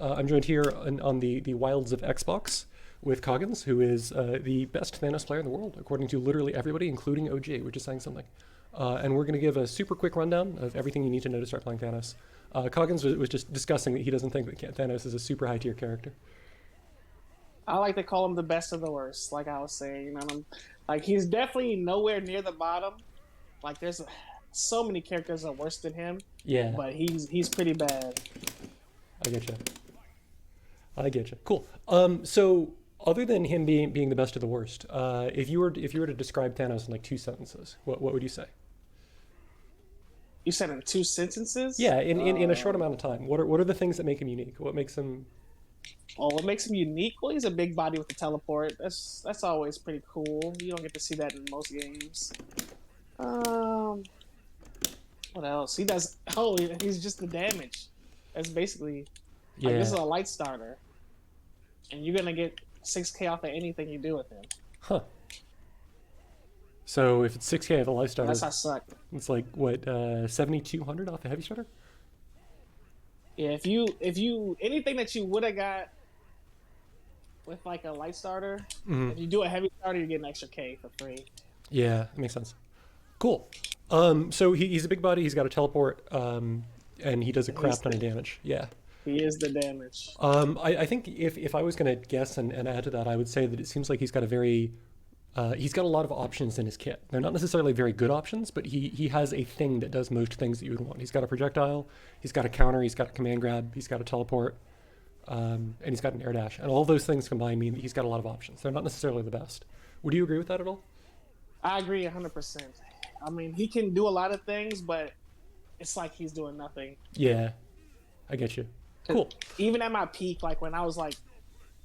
I'm joined here on the wilds of Xbox with Koggins, who is the best Thanos player in the world, according to literally everybody, including OG, which is saying something. And we're going to give a super quick rundown of everything you need to know to start playing Thanos. Koggins was just discussing that he doesn't think that Thanos is a super high tier character. I like to call him the best of the worst. Like I was saying, like he's definitely nowhere near the bottom. Like there's so many characters that are worse than him, Yeah, but he's pretty bad. I get you. I get you. Cool. So other than him being the best of the worst, if you were to describe Thanos in like two sentences, what would you say? You said in two sentences. Yeah, in a short amount of time. What are the things that make him unique? What makes him? Oh, what makes him unique? Well, he's a big body with the teleport. That's always pretty cool. You don't get to see that in most games. Um, what else? He does. Oh, he's just the damage. That's basically like this Yeah. is a light starter, and you're gonna get 6K off of anything you do with him. Huh. So if it's 6K of a life starter, Unless I suck. it's like what 7,200 off a heavy starter? Yeah, if you anything that you would have got with like a light starter, Hmm. if you do a heavy starter, you get an extra K for free. Yeah, that makes sense. Cool. So he's a big body. He's got a teleport, and he does a And crap ton of damage. Yeah. he is the damage. I think if I was going to guess and add to that, I would say that it seems like he's got a lot of options in his kit. They're not necessarily very good options, but he has a thing that does most things that you would want. He's got a projectile, he's got a counter, he's got a command grab, he's got a teleport, and he's got an air dash. And all those things combined mean that he's got a lot of options. They're not necessarily the best. Would you agree with that at all? I agree 100%. I mean, he can do a lot of things, but it's like he's doing nothing. Yeah, I get you. 'Cause Cool. even at my peak, like when I was like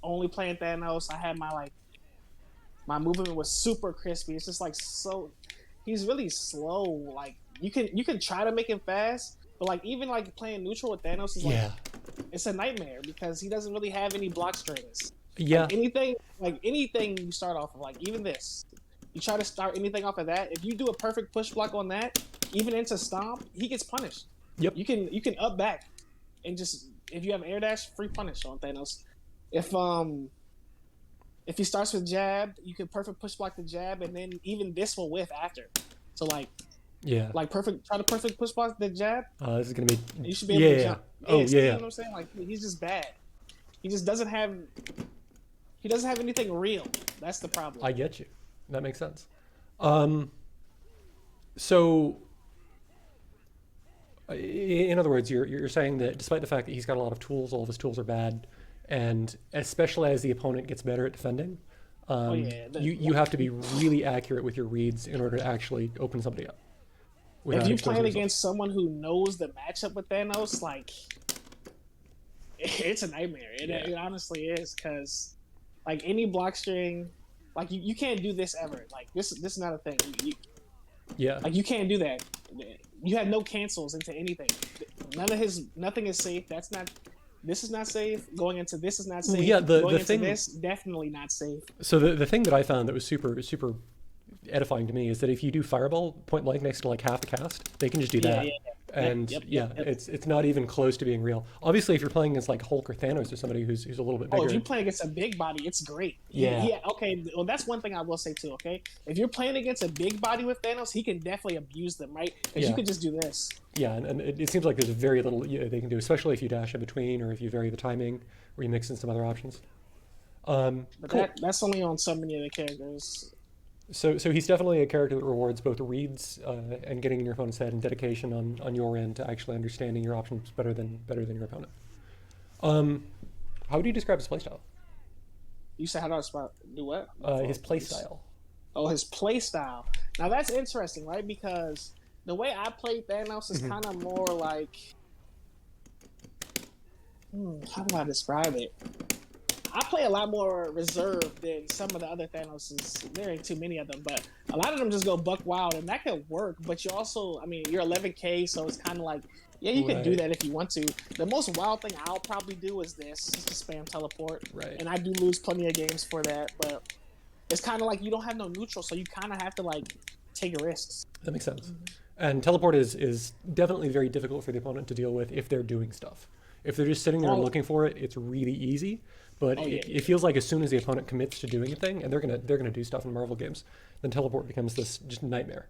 only playing Thanos, I had my movement was super crispy. It's just like so. He's really slow. Like you can try to make him fast, but like even like playing neutral with Thanos is like Yeah. it's a nightmare because he doesn't really have any block strings. Yeah. Like anything you start off of, like even this, you try to start anything off of that. If you do a perfect push block on that, even into stomp, he gets punished. Yep. You can up back and just if you have air dash, free punish on Thanos. If um if he starts with jab, you can perfect push block the jab, and then even this will whiff after. So Yeah. like perfect try to perfect push block the jab, This is gonna be. and you should be Yeah. able to Yeah. jump. Oh Yeah, yeah. see, you know Yeah. what I'm saying? Like he's just bad. He just doesn't have anything real. That's the problem. I get you. That makes sense. Um, so, in other words, you're saying that despite the fact that he's got a lot of tools, all of his tools are bad, and especially as the opponent gets better at defending, Oh yeah. you have to be really accurate with your reads in order to actually open somebody up If without you're exposing playing yourself. against someone who knows the matchup with Thanos, like it's a nightmare. Yeah. It honestly is because like any block string, like you can't do this ever. Like this is not a thing. Yeah. Like you can't do that. You have no cancels into anything. Nothing is safe. That's not. This is not safe. Going into this is not Well, safe. yeah. The Going the into thing. this definitely not safe. So the thing that I found that was super edifying to me is that if you do fireball point blank next to like half the cast, they can just do Yeah, that. yeah, yeah. And yeah, Yep. it's not even close to being real. Obviously, if you're playing as like Hulk or Thanos or somebody who's a little bit Oh, if bigger, you play against a big body, it's great. yeah, Yeah, okay. Well, that's one thing I will say too. Okay, if you're playing against a big body with Thanos, he can definitely abuse them, right? Because you yeah, could just do this. yeah, and it seems like there's very little they can do, especially if you dash in between or if you vary the timing or you mix in some other options. But Cool. that's only on so many of the characters. So he's definitely a character that rewards both reads and getting in your opponent's head and dedication on your end to actually understanding your options better than your opponent. Um, how would you describe his playstyle? You said how do I spot do what? His playstyle. Oh, his play style. Now that's interesting, right? Because the way I play Thanos is Hmm. kind of more like, how do I describe it? I play a lot more reserved than some of the other Thanoses. There ain't too many of them, but a lot of them just go buck wild, and that could work. But you also, I mean, you're 11K, so it's kind of like, yeah, you can do Right. that if you want to. The most wild thing I'll probably do is this, just to spam teleport, Right. and I do lose plenty of games for that. But it's kind of like you don't have no neutral, so you kind of have to like take risks. That makes sense. And teleport is definitely very difficult for the opponent to deal with if they're doing stuff. If they're just sitting there and Oh, looking for it, it's really easy. But oh yeah. it feels like as soon as the opponent commits to doing a thing, and they're gonna do stuff in Marvel games, then teleport becomes this just nightmare.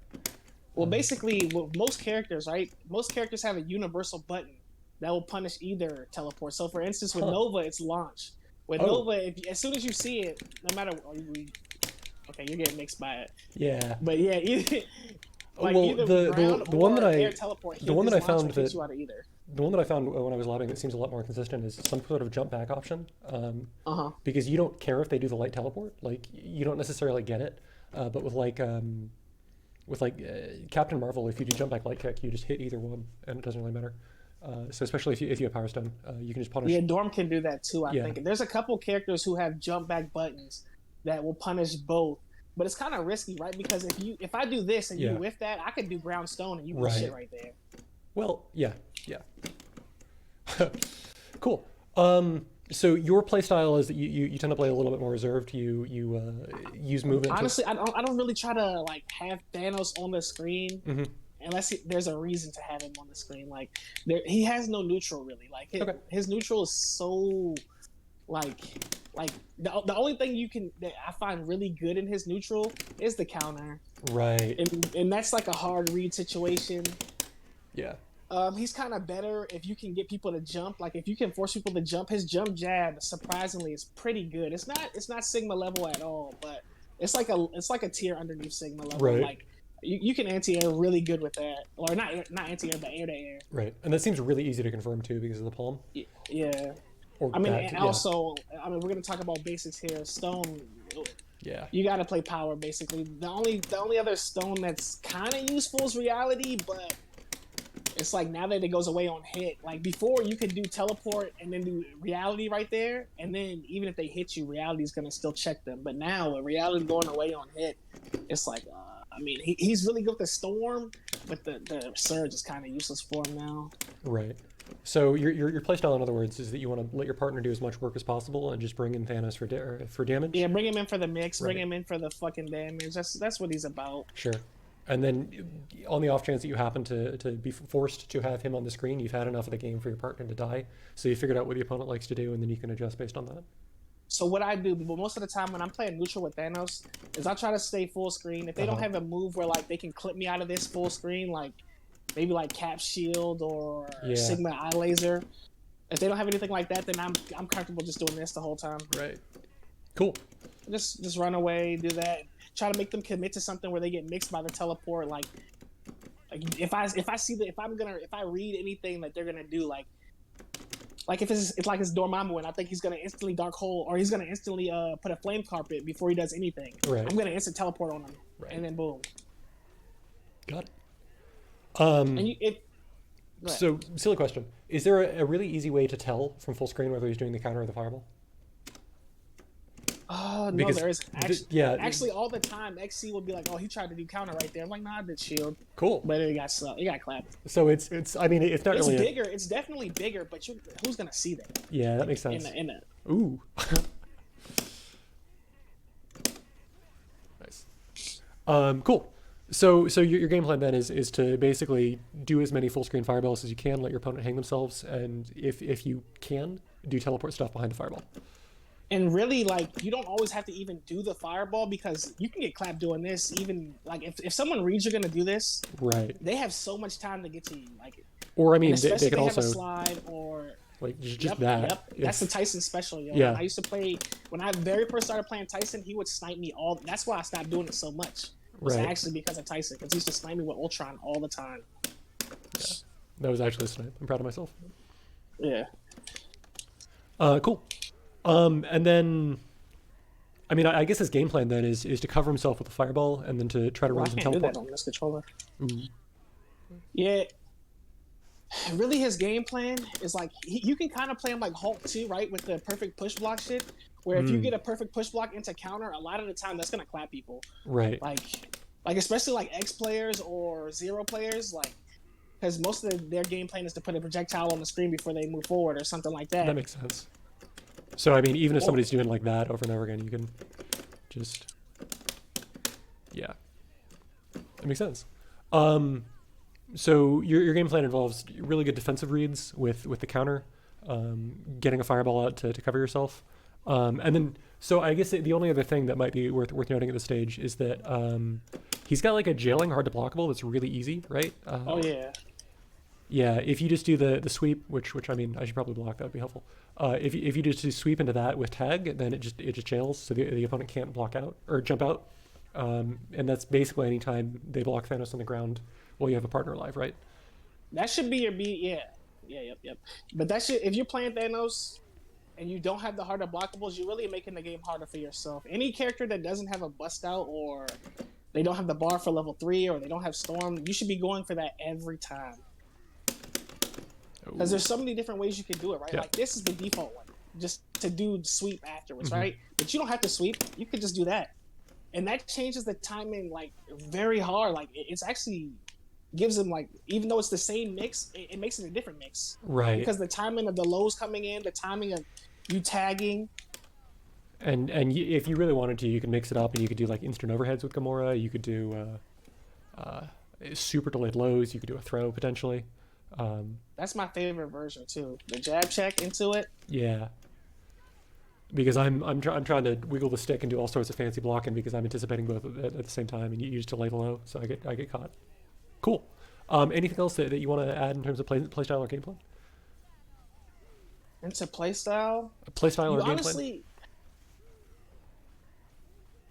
Well, basically, with most characters, right? Most characters have a universal button that will punish either teleport. So, for instance, with Huh. Nova, it's launch. With Oh, Nova, as soon as you see it, no matter, okay, you're getting mixed by it. yeah. But yeah, Well, either the ground the one that or air I teleport, the one that his I launcher found that kicks you out of either. the one that I found when I was lobbing that seems a lot more consistent is some sort of jump back option. Uh huh. Because you don't care if they do the light teleport. Like you don't necessarily get it. But with Captain Marvel, if you do jump back light kick, you just hit either one, and it doesn't really matter. So especially if you have Power Stone, you can just punish. Yeah, Dorm can do that too. I Yeah, think there's a couple characters who have jump back buttons that will punish both. But it's kind of risky, right? Because if I do this and you yeah, whiff that, I could do ground stone and you can right. shit right there. Well, yeah, yeah. Cool. So your play style is that you tend to play a little bit more reserved. You use movement to. Honestly, I don't really try to like have Thanos on the screen Hmm. unless there's a reason to have him on the screen. Like he has no neutral really. Like Okay. his neutral is so like the only thing that I find really good in his neutral is the counter, Right. and that's like a hard read situation. Yeah. He's kind of better if you can get people to jump. Like if you can force people to jump, his jump jab surprisingly is pretty good. It's not Sigma level at all, but it's like a tier underneath Sigma level. Right. Like you can anti-air really good with that, or not anti-air, but air to air. Right. And that seems really easy to confirm too because of the palm. Yeah. Or I mean, that. and Yeah. also, we're gonna talk about basics here. Stone, Yeah. you got to play power basically. The only other stone that's kind of useful is reality, but it's like now that it goes away on hit. Like before, you could do teleport and then do reality right there, and then even if they hit you, reality is gonna still check them. But now with reality going away on hit, it's like, he's really good with the storm, but the surge is kind of useless for him now. Right. So your playstyle, in other words, is that you want to let your partner do as much work as possible and just bring in Thanos for damage. Yeah, bring him in for the mix. Bring Right. him in for the fucking damage. That's what he's about. Sure. And then, on the off chance that you happen to be forced to have him on the screen, you've had enough of the game for your partner to die. So you figured out what the opponent likes to do, and then you can adjust based on that. So what I do, but most of the time when I'm playing neutral with Thanos, is I try to stay full screen. If they don't Uh-huh. have a move where like they can clip me out of this full screen, like maybe like Cap Shield or Yeah. Sigma Eye Laser. If they don't have anything like that, then I'm comfortable just doing this the whole time. Right. Cool. Just run away, do that. Try to make them commit to something where they get mixed by the teleport. Like if I read anything that they're gonna do, like if it's like his Dormammu, and I think he's gonna instantly dark hole, or he's gonna instantly put a flame carpet before he does anything. Right. I'm gonna instant teleport on him, Right. and then boom. Got it. And go ahead. So, silly question. Is there a really easy way to tell from full screen whether he's doing the counter or the fireball? No, Because there isn't. yeah. Actually, all the time, XC will be like, "Oh, he tried to do counter right there." I'm like, "Nah, I did shield," Cool. but it got slow. It got clapped. So it's I mean it's not It's really bigger. It's definitely bigger, but who's gonna see that? yeah, that makes sense. In the Ooh. Nice. Cool. So your game plan then is to basically do as many full screen fireballs as you can, let your opponent hang themselves, and if you can, do teleport stuff behind the fireball. And really, like, you don't always have to even do the fireball because you can get clapped doing this. Even like if someone reads you're gonna do this, Right. they have so much time to get to you. Like, Or I mean and they especially can if they have a also slide or like just yep, that. Yep, that's Yes. the Tyson special, yo. Yeah. I used to play when I very first started playing Tyson. He would snipe me all. That's why I stopped doing it so much. It's Right. actually because of Tyson, because he used to snipe me with Ultron all the time. That was actually a snipe. I'm proud of myself. Yeah. Cool. And then, I mean, I guess his game plan then is to cover himself with a fireball and then to try to Well, run I some can't do teleport. that on this controller. Ooh. Yeah. Really, his game plan is like you can kind of play him like Hulk too, right? With the perfect push block shit. Where if you get a perfect push block into counter, a lot of the time that's gonna clap people. Right. Like especially like X players or Zero players, like because most of their game plan is to put a projectile on the screen before they move forward or something like that. That makes sense. So I mean, even if Or- somebody's doing like that over and over again, you can just yeah, that makes sense. So your game plan involves really good defensive reads with the counter, getting a fireball out to cover yourself. And then, so I guess the only other thing that might be worth noting at this stage is that he's got like a jailing hard to blockable that's really easy, right? Oh yeah. Yeah, if you just do the sweep, which I mean, I should probably block, that would be helpful. If you just do sweep into that with tag, then it just jails, so the opponent can't block out or jump out. And that's basically any time they block Thanos on the ground while you have a partner alive, right? That should be your B. Yeah. Yeah. Yep. But that should, if you're playing Thanos and you don't have the harder blockables, you're really making the game harder for yourself. Any character that doesn't have a bust out, or they don't have the bar for level 3, or they don't have Storm, you should be going for that every time. Because there's so many different ways you can do it, right? Yeah. Like this is the default one, just to do sweep afterwards, right? But you don't have to sweep; you could just do that, and that changes the timing like very hard. Like it's actually gives them like, even though it's the same mix, it makes it a different mix, Right. because the timing of the lows coming in, the timing of you tagging. And if you really wanted to, you could mix it up, and you could do like instant overheads with Gamora. You could do super delayed lows. You could do a throw potentially. That's my favorite version too. The jab check into it. Yeah. Because I'm trying to wiggle the stick and do all sorts of fancy blocking because I'm anticipating both at the same time, and you just delay the low, so I get caught. Cool. Anything else that you want to add in terms of playstyle or gameplay? Into playstyle. Playstyle or gameplay?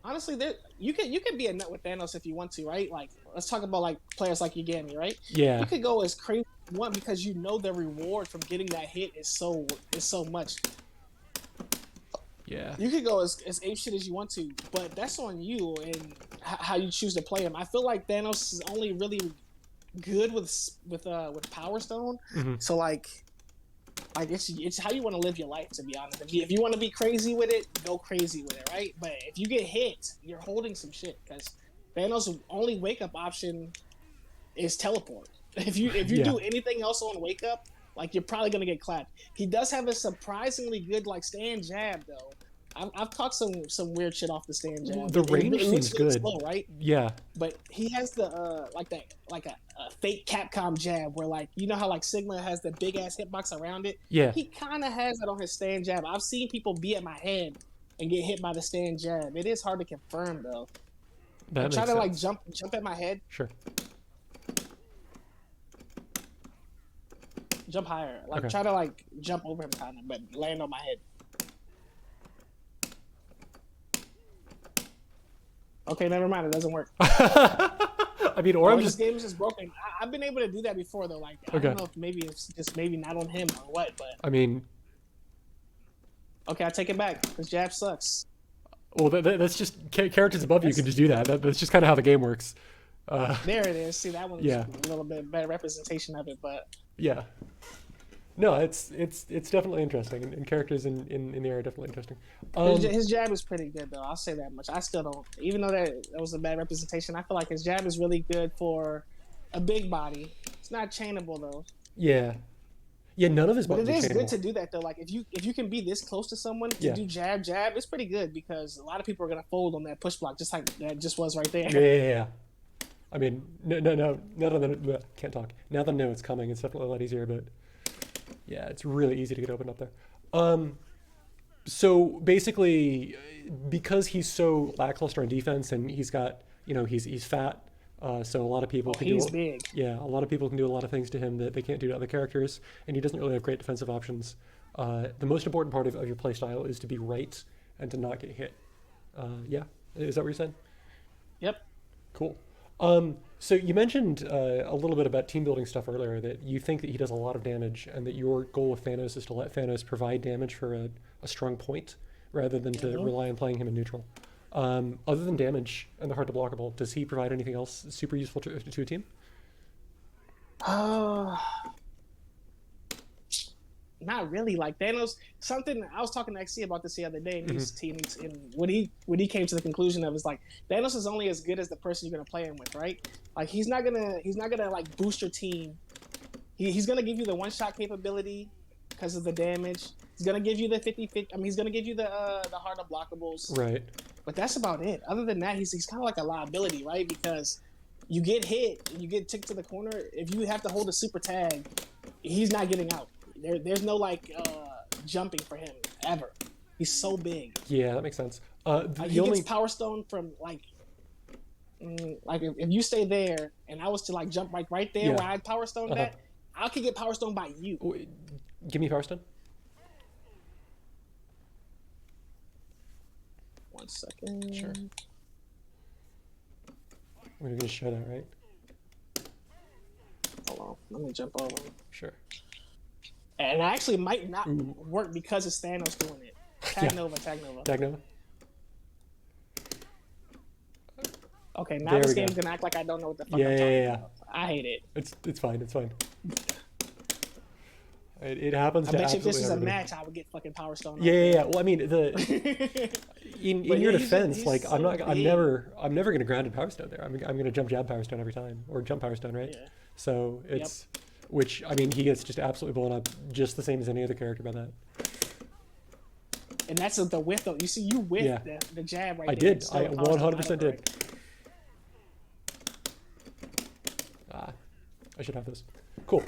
Honestly, there you can be a nut with Thanos if you want to, right? Like, let's talk about like players like Yagami, right? Yeah. You could go as crazy as you want because you know the reward from getting that hit is so much. Yeah. You could go as ape shit as you want to, but that's on you and how you choose to play him. I feel like Thanos is only really good with Power Stone. So like it's how you want to live your life, to be honest. If you want to be crazy with it, go crazy with it, right? But if you get hit, you're holding some shit, because Thanos' only wake up option is teleport. If you do anything else on wake up, like, you're probably gonna get clapped. He does have a surprisingly good like stand jab though. I've caught some weird shit off the stand jab. The range seems good, slow, right? Yeah. But he has the like a fake Capcom jab where, like, you know how like Sigma has the big ass hitbox around it. Yeah. He kind of has that on his stand jab. I've seen people be at my head and get hit by the stand jab. It is hard to confirm though. That try makes to sense. like jump at my head. Sure. Jump higher. Like, Okay. try to like jump over him kind of, but land on my head. Okay, never mind. It doesn't work. I mean, or I'm this just game is just broken. I've been able to do that before though. Like, I don't know if maybe it's just maybe not on him or what, but I mean, okay, I take it back. This jab sucks. well, that's just characters above you can just do that. That's just kind of how the game works. There it is. See, that one's Yeah. a little bit better representation of it, but Yeah. No, it's definitely interesting, and characters in the area are definitely interesting. his jab is pretty good though. I'll say that much. I still don't, even though that was a bad representation, I feel like his jab is really good for a big body. It's not chainable though. Yeah. Yeah, none of his But buttons it is are good chainable. to do that though. Like, if you can be this close to someone to Yeah. do jab, it's pretty good, because a lot of people are gonna fold on that push block, just like that just was right there. Yeah. I mean, no. Now that I know, can't talk. Now that I know it's coming, it's definitely a lot easier. But yeah, it's really easy to get opened up there. So basically, because he's so lackluster on defense, and he's got, he's fat. So a lot of people can He's do. big. Yeah, a lot of people can do a lot of things to him that they can't do to other characters, and he doesn't really have great defensive options. The most important part of your playstyle is to be right and to not get hit. Yeah, is that what you're saying? Yep. Cool. So you mentioned a little bit about team building stuff earlier, that you think that he does a lot of damage, and that your goal with Thanos is to let Thanos provide damage for a strong point rather than to rely on playing him in neutral. Other than damage and the hard to blockable, does he provide anything else super useful to a team? Not really. Like, Thanos, something I was talking to XC about this the other day, and what he came to the conclusion of is, like, Thanos is only as good as the person you're gonna play him with, right? Like, he's not gonna like boost your team. He's gonna give you the one shot capability because of the damage. He's gonna give you the 50-50. I mean, he's gonna give you the hard unblockables. Right. But that's about it. Other than that, he's kind of like a liability, right? Because you get hit and you get ticked to the corner. If you have to hold a super tag, he's not getting out. There's no like jumping for him ever. He's so big. Yeah, that makes sense. Like The he gets only Power Stone from like if you stay there and I was to like jump like right there yeah. where I Power Stoned Uh-huh. that, I could get Power Stone by you. Give me Power Stone. 1 second. Sure. We're gonna show that, right? Hold on. Let me jump over. Sure. And it actually might not work because it's Thanos doing it. Tag Yeah. Nova, Tag Nova. Tag Nova. Okay, now There this we go. game's gonna act like I don't know what the fuck Yeah, I'm yeah, talking yeah. about. I hate it. It's fine. It's fine. It happens I to bet you if this absolutely was a everybody. match, I would get fucking Power Stone. Yeah, yeah, yeah. Well, I mean, in But your yeah, defense, he's like so I'm big. never gonna grounded Power Stone there. I'm gonna jump jab Power Stone every time, or jump Power Stone, right? Yeah. So it's, which I mean, he gets just absolutely blown up, just the same as any other character by that. And that's the whiff though. You see, you whiffed Yeah. the jab right I there. did. Still I a Power Stone 100% item, did. right? Ah, I should have this. Cool.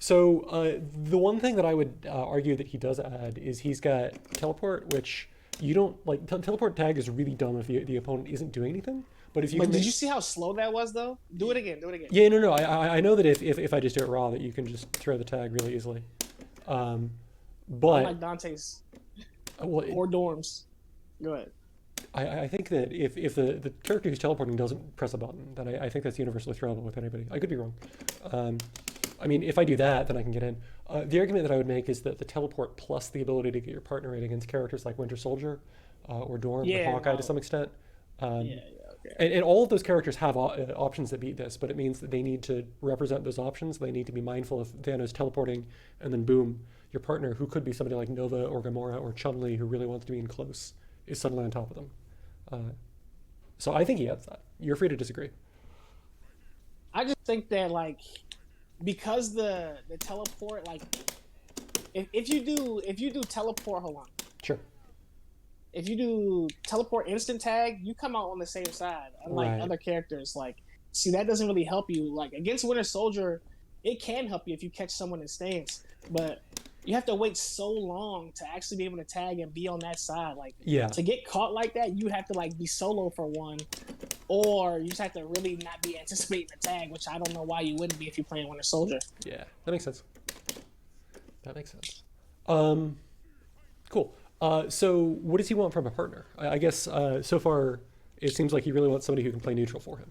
So the one thing that I would argue that he does add is he's got teleport, which you don't like. Teleport tag is really dumb if the opponent isn't doing anything. But if you But can did make- you see how slow that was though? Do it again. Do it again. Yeah, no. I know that if I just do it raw, that you can just throw the tag really easily. But Like Dante's well, or Dorms. Go ahead. I think that if the character who's teleporting doesn't press a button, then I think that's universally throwable with anybody. I could be wrong. I mean, if I do that, then I can get in. The argument that I would make is that the teleport plus the ability to get your partner in against characters like Winter Soldier or Dorm or Yeah, Hawkeye no. to some extent. Okay. And all of those characters have options that beat this, but it means that they need to represent those options. They need to be mindful of Thanos teleporting, and then boom, your partner, who could be somebody like Nova or Gamora or Chun-Li, who really wants to be in close, is suddenly on top of them. So I think he adds that. You're free to disagree. I just think that like because the teleport like if you do teleport, hold on. Sure. If you do teleport instant tag, you come out on the same side. Unlike Right. other characters, like see that doesn't really help you. Like against Winter Soldier, it can help you if you catch someone in stance, but you have to wait so long to actually be able to tag and be on that side. Like Yeah. to get caught like that, you have to like be solo for one, or you just have to really not be anticipating the tag, which I don't know why you wouldn't be if you're playing Winter Soldier. Yeah, that makes sense. That makes sense. Cool. So what does he want from a partner? I guess so far it seems like he really wants somebody who can play neutral for him.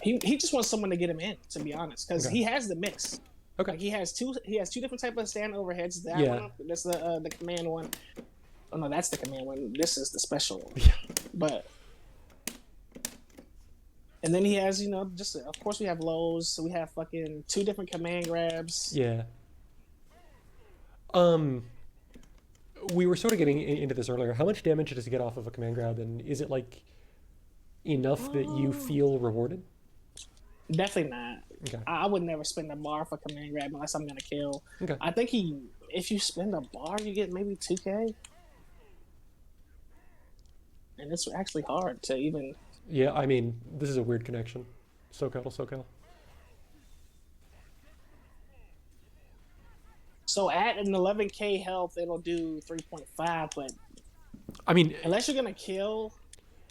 He just wants someone to get him in, to be honest, because Okay. he has the mix. Okay. Like he has two different type of stand overheads. That Yeah. one, that's the command one. Oh no, that's the command one. This is the special one. Yeah. But and then he has, just of course we have lows. So we have fucking 2 different command grabs. Yeah. We were sort of getting into this earlier. How much damage does he get off of a command grab, and is it like enough that you feel rewarded? Definitely not. Okay. I would never spend a bar for command grab unless I'm gonna kill. Okay. I think if you spend a bar, you get maybe 2K. And it's actually hard to even. Yeah, I mean, this is a weird connection. SoCal to SoCal. So at an 11K health, it'll do 3.5, but I mean, unless you're gonna kill,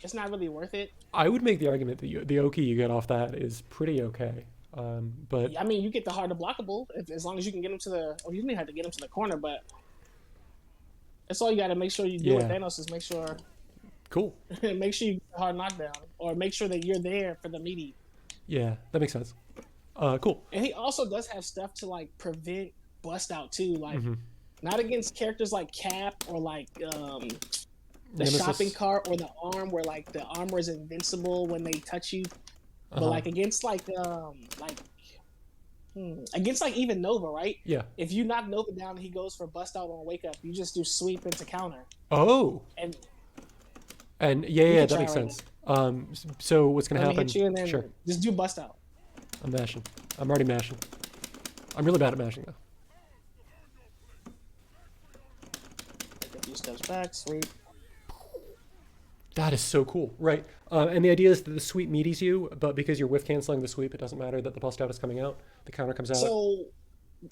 it's not really worth it. I would make the argument that the Oki you get off that is pretty okay. But I mean, you get the harder blockable as long as you can get him to the. Or you don't even have to get him to the corner, but that's all you got to make sure you do with Yeah. Thanos is make sure cool. make sure you get a hard knockdown, or make sure that you're there for the meaty. Yeah, that makes sense. Cool. And he also does have stuff to like prevent bust out too, like Mm-hmm. not against characters like Cap or like the Nemesis. shopping cart or the arm, where like the armor is invincible when they touch you. But Uh-huh. like against against like even Nova, right? Yeah. If you knock Nova down and he goes for bust out on wake up, you just do sweep into counter. Oh. And And yeah, can that try makes right sense. So what's gonna let me happen? hit you and then Sure. just do bust out. I'm mashing. I'm already mashing. I'm really bad at mashing though. Take a few steps back, sweep. That is so cool, right? And the idea is that the sweep meaties you, but because you're whiff canceling the sweep, it doesn't matter that the bust out is coming out. The counter comes out. So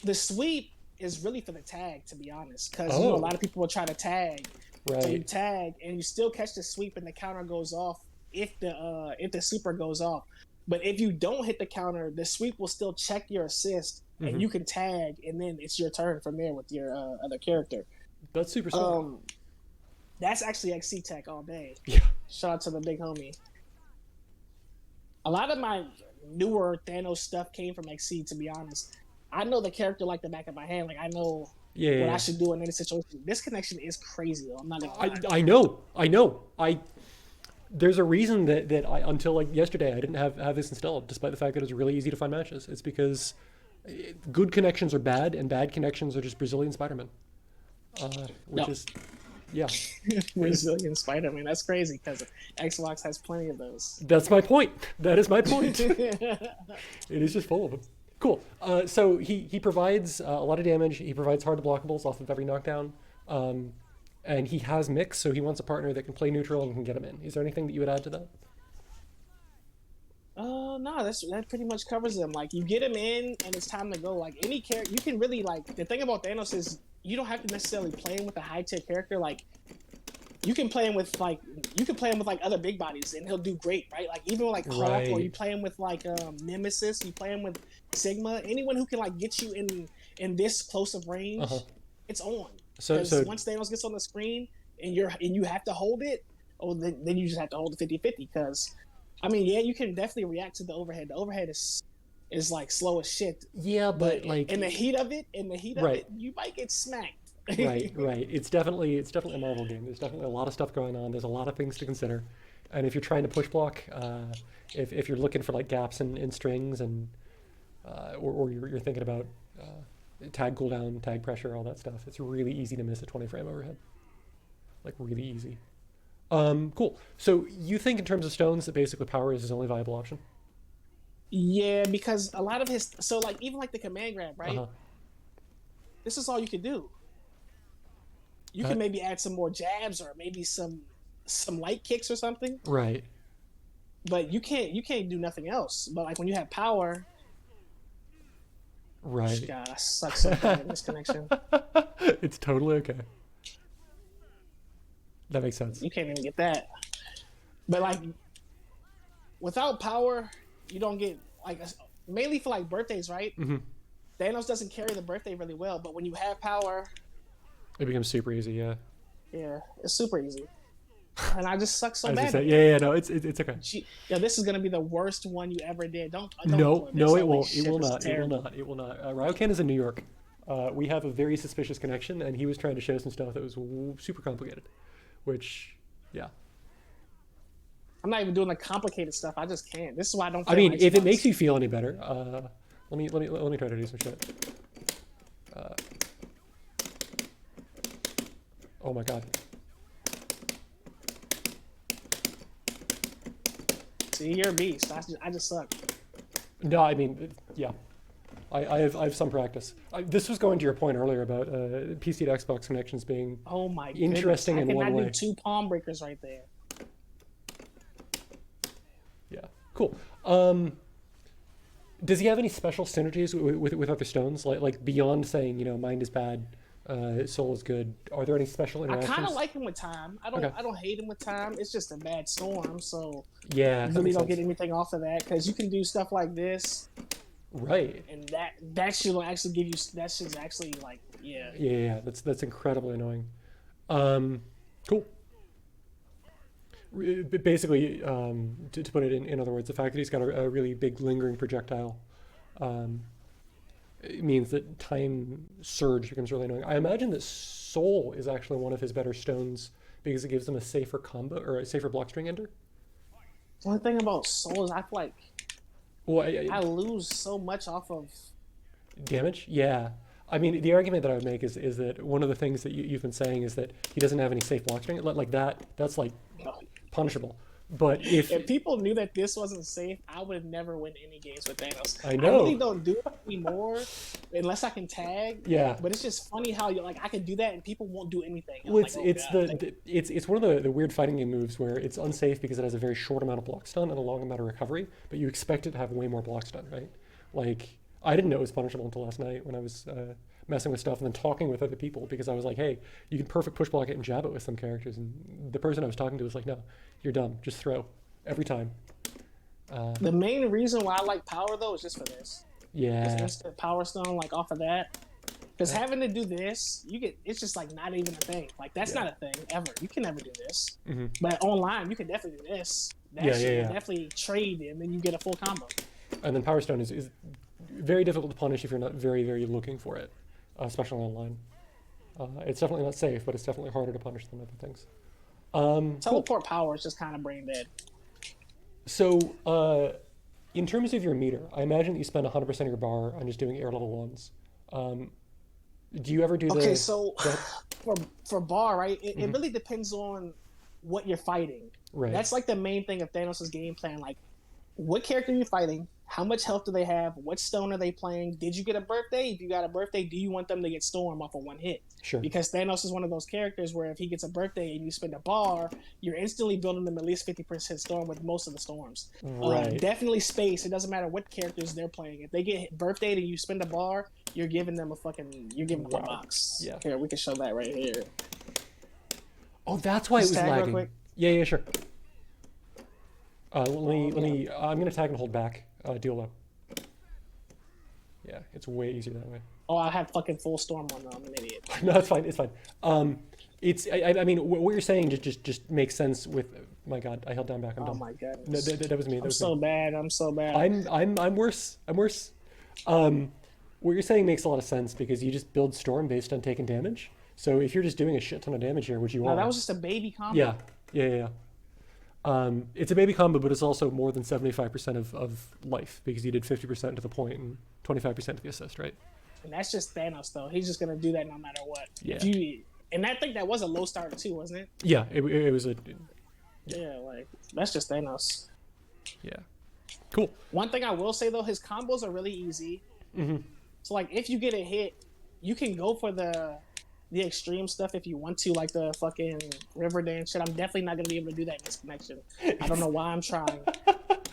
the sweep is really for the tag, to be honest, because a Oh, lot of people will try to tag, so you right. tag and you still catch the sweep and the counter goes off if the super goes off. But if you don't hit the counter, the sweep will still check your assist and Hmm. you can tag, and then it's your turn from there with your other character. That's super smart. Um, that's actually XC Tech all day. Yeah. Shout out to the big homie. A lot of my newer Thanos stuff came from XC, to be honest. I know the character like the back of my hand. Like I know Yeah, yeah, what I yeah. should do in any situation. This connection is crazy though. I'm not gonna lie. I know. I know. There's a reason that I until like yesterday I didn't have this installed, despite the fact that it's really easy to find matches. It's because good connections are bad and bad connections are just Brazilian Spider-Man, which No, is yeah. Brazilian Spider-Man. That's crazy because Xbox has plenty of those. That's my point. That is my point. It is just full of them. Cool. So he provides a lot of damage. He provides hard blockables off of every knockdown. Um, and he has mix, so he wants a partner that can play neutral and can get him in. Is there anything that you would add to that? No, that pretty much covers them. Like you get him in, and it's time to go. Like any character, you can really like. The thing about Thanos is you don't have to necessarily play him with a high tier character. Like you can play him with like other big bodies, and he'll do great, right? Like even with, like Hawk, or you Right. play him with like Nemesis, you play him with Sigma. Anyone who can like get you in this close of Uh-huh. range, it's on. So Because so once Thanos gets on the screen and you have to hold it, oh then you just have to hold the 50-50. Because I mean, yeah, you can definitely react to the overhead. The overhead is like slow as shit. yeah, But but like in the heat of right, it, you might get smacked. right. It's definitely a Marvel game. There's definitely a lot of stuff going on. There's a lot of things to consider. And if you're trying to push block, if you're looking for like gaps in strings and or you're thinking about tag cooldown, tag pressure, all that stuff, it's really easy to miss a 20 frame overhead. Like really easy. Cool. So you think in terms of stones that basically power is his only viable option? Yeah, because a lot of his so like even like the command grab, Uh right? huh. This is all you can do. You can maybe add some more jabs or maybe some light kicks or something, Right. but you can't do nothing else. But like when you have power, Right. God, I suck so bad at this connection. It's totally okay. That makes sense. You can't even get that. But like without power, you don't get like mainly for like birthdays, right? Hmm. Thanos doesn't carry the birthday really well, but when you have power, It becomes super easy. Yeah. yeah, it's super easy. And I just suck so As you bad at said, it. yeah, yeah, no, it's okay. Yeah, this is gonna be the worst one you ever did. Don't No, include this. no, it Holy won't. It shit, will this is not. It will terrible. not. It will not. Ryokan is in New York. We have a very suspicious connection, and he was trying to show some stuff that was super complicated. Which, yeah. I'm not even doing the complicated stuff. I just can't. This is why I don't I play on mean, if it Xbox. makes you feel any better, let me try to do some shit. Uh, oh my god. See, you're a beast. I just suck. No, I mean, yeah. I have some practice. This was going to your point earlier about PC to Xbox connections being Oh my goodness. interesting I in one cannot do way. two palm breakers right there. Yeah, cool. Does he have any special synergies with other stones, like beyond saying mind is bad, soul is good? Are there any special I kind of interactions? like him with time. Okay. I don't hate him with time. It's just a bad storm, so Yeah, you that really makes don't get sense. anything off of that because you can do stuff like this, Right. and that should actually give you that should actually like yeah. Yeah, yeah, yeah. That's incredibly annoying. Um, cool. Basically, to put it in other words, the fact that he's got a really big lingering projectile um, it means that time surge becomes really annoying. I imagine that soul is actually one of his better stones because it gives him a safer combo or a safer block string ender. One thing about Soul is I feel like Well, I lose so much off of. damage, yeah. I mean, the argument that I would make is that one of the things that you've been saying is that he doesn't have any safe block string like that. That's like punishable. But If people knew that this wasn't safe, I would never win any games with Thanos. I I really know, don't do it anymore unless I can tag. yeah. But it's just funny how you like I can do that and people won't do anything. I'm Well, like, oh it's god, it's one of the weird fighting game moves where it's unsafe because it has a very short amount of block stun and a long amount of recovery, but you expect it to have way more block stun, right? Like I didn't know it was punishable until last night when I was messing with stuff and then talking with other people because I was like, hey, you can perfect push block it and jab it with some characters. And the person I was talking to was like, no, you're dumb. Just throw every time. The main reason why I like power though is just for this. Just Yeah. instant power stone, like off of that. Because having to do this, it's just like not even a thing. Like that's Yeah. not a thing ever. You can never do this. Mm-hmm. But online, you can definitely do this. That shit will definitely trade, and then you get a full combo. And then Power Stone is very difficult to punish if you're not very, very looking for it, especially online. It's definitely not safe, but it's definitely harder to punish than other things. Teleport power is just kind of brain dead. So, in terms of your meter, I imagine that you spend 100% of your bar on just doing air level ones. Do you ever do the... Okay, so for bar, right, it really depends on what you're fighting. Right. That's like the main thing of Thanos' game plan. Like, what character are you fighting? How much health do they have? What stone are they playing? Did you get a birthday? If you got a birthday, do you want them to get Storm off of one hit? Sure. Because Thanos is one of those characters where if he gets a birthday and you spend a bar, you're instantly building them at least 50% Storm with most of the Storms. Right. Definitely space. It doesn't matter what characters they're playing. If they get birthday and you spend a bar, you're giving them you're giving them a box. Yeah. Here, we can show that right here. Oh, that's why it was Tag real lagging. quick. Yeah, sure. Let me. I'm gonna tag and hold back. Deal low. Yeah, it's way easier that way. Oh, I have fucking full Storm on though. I'm an idiot. No, it's fine. It's fine. I mean, what you're saying just makes sense with. My God, I held down back. I'm Oh done. my god. No, that was me. I'm so bad. I'm so bad. I'm worse. I'm worse. What you're saying makes a lot of sense because you just build Storm based on taking damage. So if you're just doing a shit ton of damage here, which you No, are. that was just a baby combo. Yeah. It's a baby combo, but it's also more than 75% of life because you did 50% to the point and 25% to the assist, right? And that's just Thanos, though. He's just gonna do that no matter what. Yeah. And I think that was a low starter too, wasn't it? Yeah, it was a. Yeah, like that's just Thanos. Yeah. Cool. One thing I will say though, his combos are really easy. Mm-hmm. So like, if you get a hit, you can go for the extreme stuff if you want to, like the fucking river dance shit. I'm definitely not gonna be able to do that in this connection. I don't know why I'm trying,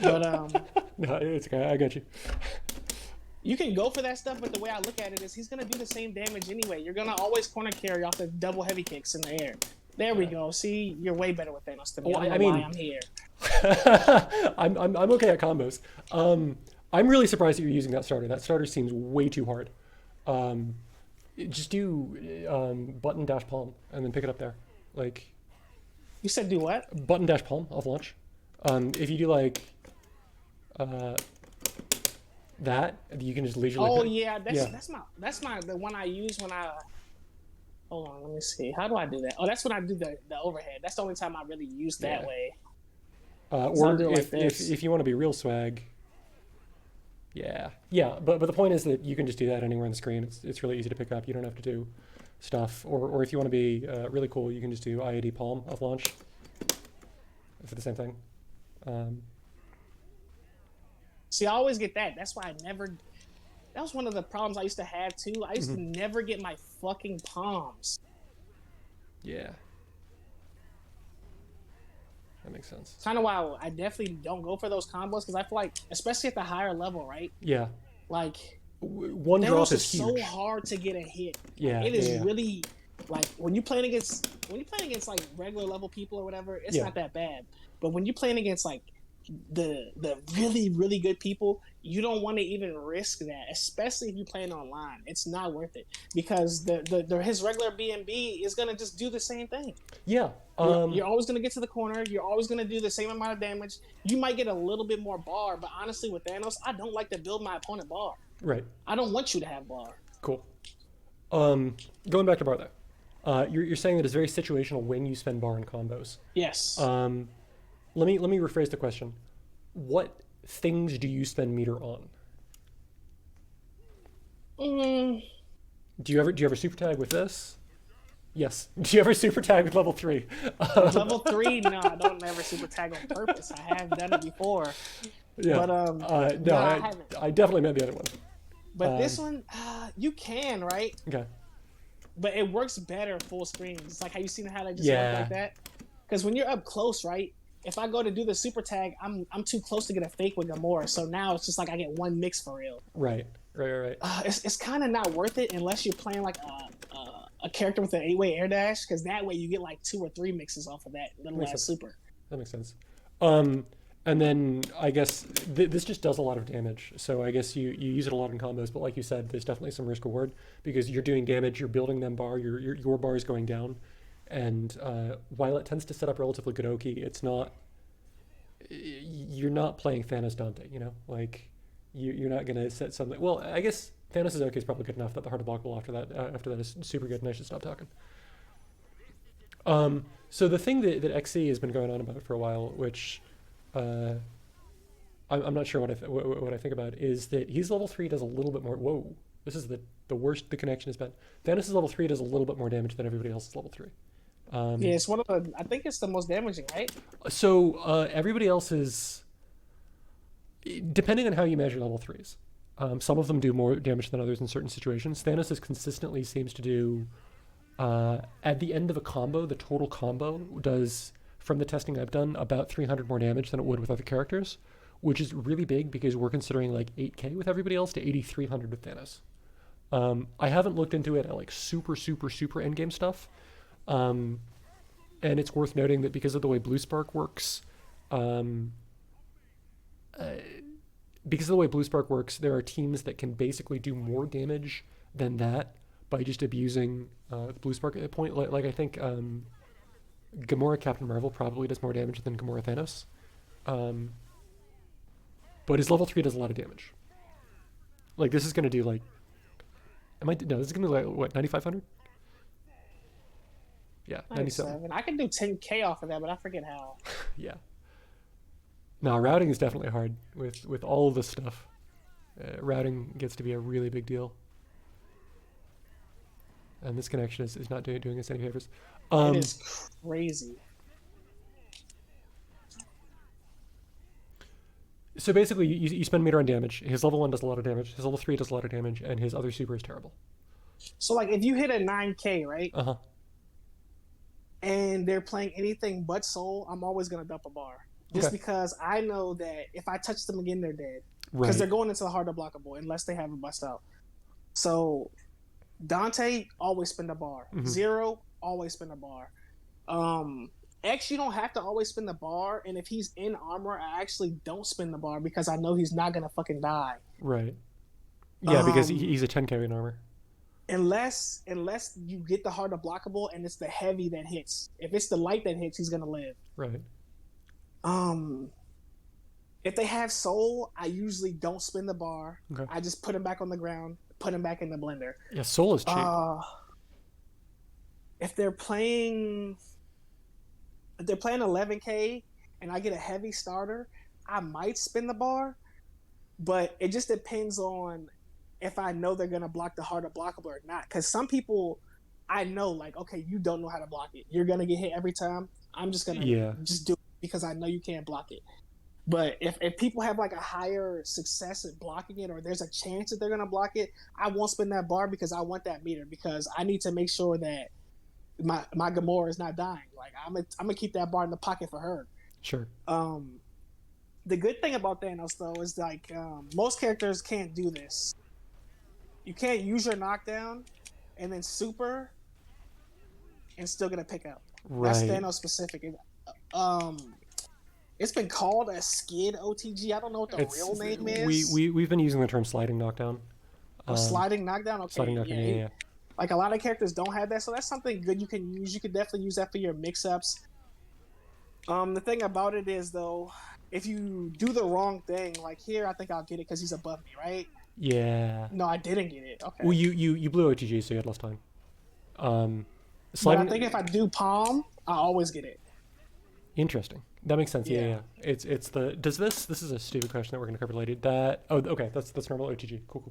but No, it's okay. I got you. you can go for that stuff. But the way I look at it is, he's gonna do the same damage anyway. You're gonna always corner carry off the double heavy kicks in the air. There we go. See, you're way better with Thanos than me. I don't know why I'm here. I'm okay at combos. I'm really surprised that you're using that starter. That starter seems way too hard. Just do button dash palm and then pick it up there. Like You said do what? button dash palm off launch. If you do like that, you can just leisurely. Oh yeah, that's my the one I use when I. Hold on, let me see. How do I do that? Oh, that's when I do the overhead. That's the only time I really use that way. Or if you want to be real swag. Yeah, but the point is that you can just do that anywhere on the screen. It's really easy to pick up. You don't have to do stuff. Or if you want to be really cool, you can just do IAD palm off launch for the same thing. See, I always get that. That's why I never. That was one of the problems I used to have too. I used to never get my fucking palms. Yeah. That makes sense. Kind of why I definitely don't go for those combos because I feel like, especially at the higher level, right? Yeah. Like one drop is huge. So hard to get a hit. Yeah. It is really like when you're playing against like regular level people or whatever, it's not that bad. But when you're playing against like the really really good people, you don't want to even risk that, especially if you're playing online. It's not worth it because his regular BNB is gonna just do the same thing. Yeah. You're always gonna get to the corner. You're always gonna do the same amount of damage. You might get a little bit more bar, but honestly, with Thanos, I don't like to build my opponent bar. Right. I don't want you to have bar. Cool. Going back to bar though, you're saying that it's very situational when you spend bar in combos. Yes. Let me rephrase the question. What things do you spend meter on? Do you ever super tag with this? Yes. Do you ever super tag with level 3? Level 3? No, I don't ever super tag on purpose. I have done it before. Yeah. But no, I haven't. I definitely meant the other one. But this one, you can, right? Okay. But it works better full screen. It's like how you seen how they just work like that. Because when you're up close, right? If I go to do the super tag, I'm too close to get a fake with Gamora. So now it's just like I get one mix for real. Right. Right. It's kind of not worth it unless you're playing like a character with an 8-way air dash, because that way you get like 2 or 3 mixes off of that That little makes ass sense. super. That makes sense. Um, and then I guess this just does a lot of damage. So I guess you use it a lot in combos, but like you said, there's definitely some risk reward because you're doing damage, you're building them bar, your bar is going down, and while it tends to set up relatively good Oki, it's not. You're not playing Thanos Dante, you know, like you're not gonna set something. Well, I guess Thanos' Oki is probably good enough that the hard to blockable after that is super good, and I should stop talking. So the thing that XC has been going on about for a while, which uh, I'm not sure what I think about, is that he's level 3 does a little bit more. Whoa, this is the worst the connection has been. Thanos' level 3 does a little bit more damage than everybody else's level 3. Yeah, Um, it's one of the. I think it's the most damaging, right? so everybody else is depending on how you measure level 3s. Some of them do more damage than others in certain situations. Thanos is consistently seems to do at the end of a combo, the total combo does, from the testing I've done, about 300 more damage than it would with other characters, which is really big because we're considering like 8k with everybody else to 8300 with Thanos. I haven't looked into it at like super endgame stuff, um, and it's worth noting that because of the way Blue Spark works, um, uh, there are teams that can basically do more damage than that by just abusing Blue Spark at a point. Like I think Gamora Captain Marvel probably does more damage than Gamora Thanos, um, but his level 3 does a lot of damage. Like this is gonna do like, this is gonna do like what 9500? Yeah, 97. 97. I can do 10K off of that, but I forget how. Yeah. Now routing is definitely hard with all of this stuff. Routing gets to be a really big deal. And this connection is not doing us any favors. It Um, is crazy. so basically, you spend meter on damage. His level 1 does a lot of damage. His level 3 does a lot of damage, and his other super is terrible. So like, if you hit a 9K, right, Uh huh. and they're playing anything but Soul, I'm always gonna dump a bar, just Okay. because I know that if I touch them again, they're dead, because Right. they're going into the harder blockable unless they have a bust out. So Dante always spin the bar. Mm-hmm. Zero always spin the bar. Um, X, you don't have to always spin the bar, and if he's in armor, I actually don't spin the bar because I know he's not gonna fucking die. Right. Yeah, because Um, he's a 10k in armor. unless you get the harder blockable and it's the heavy that hits. If it's the light that hits, he's gonna live. Right. Um, if they have soul, I usually don't spin the bar. Okay. I just put him back on the ground, put him back in the blender. Yeah, Soul is cheap. If they're playing 11K and I get a heavy starter, I might spin the bar, but it just depends on if I know they're gonna block the harder blockable or not. Because some people, I know, like, okay, you don't know how to block it. You're gonna get hit every time. I'm just gonna Yeah. just do it because I know you can't block it. But if people have like a higher success at blocking it, or there's a chance that they're gonna block it, I won't spin that bar because I want that meter, because I need to make sure that my Gamora is not dying. Like, I'm gonna keep that bar in the pocket for her. Sure. The good thing about Thanos though is like, most characters can't do this. You can't use your knockdown and then super and still get a pick out. That's Right. Thanos specific. Um, it's been called a skid OTG. I don't know what the real name is. We've been using the term sliding knockdown. Sliding knockdown. Okay, Sliding knockdown. Yeah. like a lot of characters don't have that, so that's something good you can use. You could definitely use that for your mix-ups. The thing about it is though, if you do the wrong thing, like here, I think I'll get it because he's above me, right? Yeah. No, I didn't get it. Okay. Well, you blew OTG, so you had less time. But Sliding. I think if I do palm, I always get it. Interesting. That makes sense. Yeah. Yeah. Yeah. It's the does this is a stupid question that we're gonna cover later. That okay, that's normal OTG. Cool.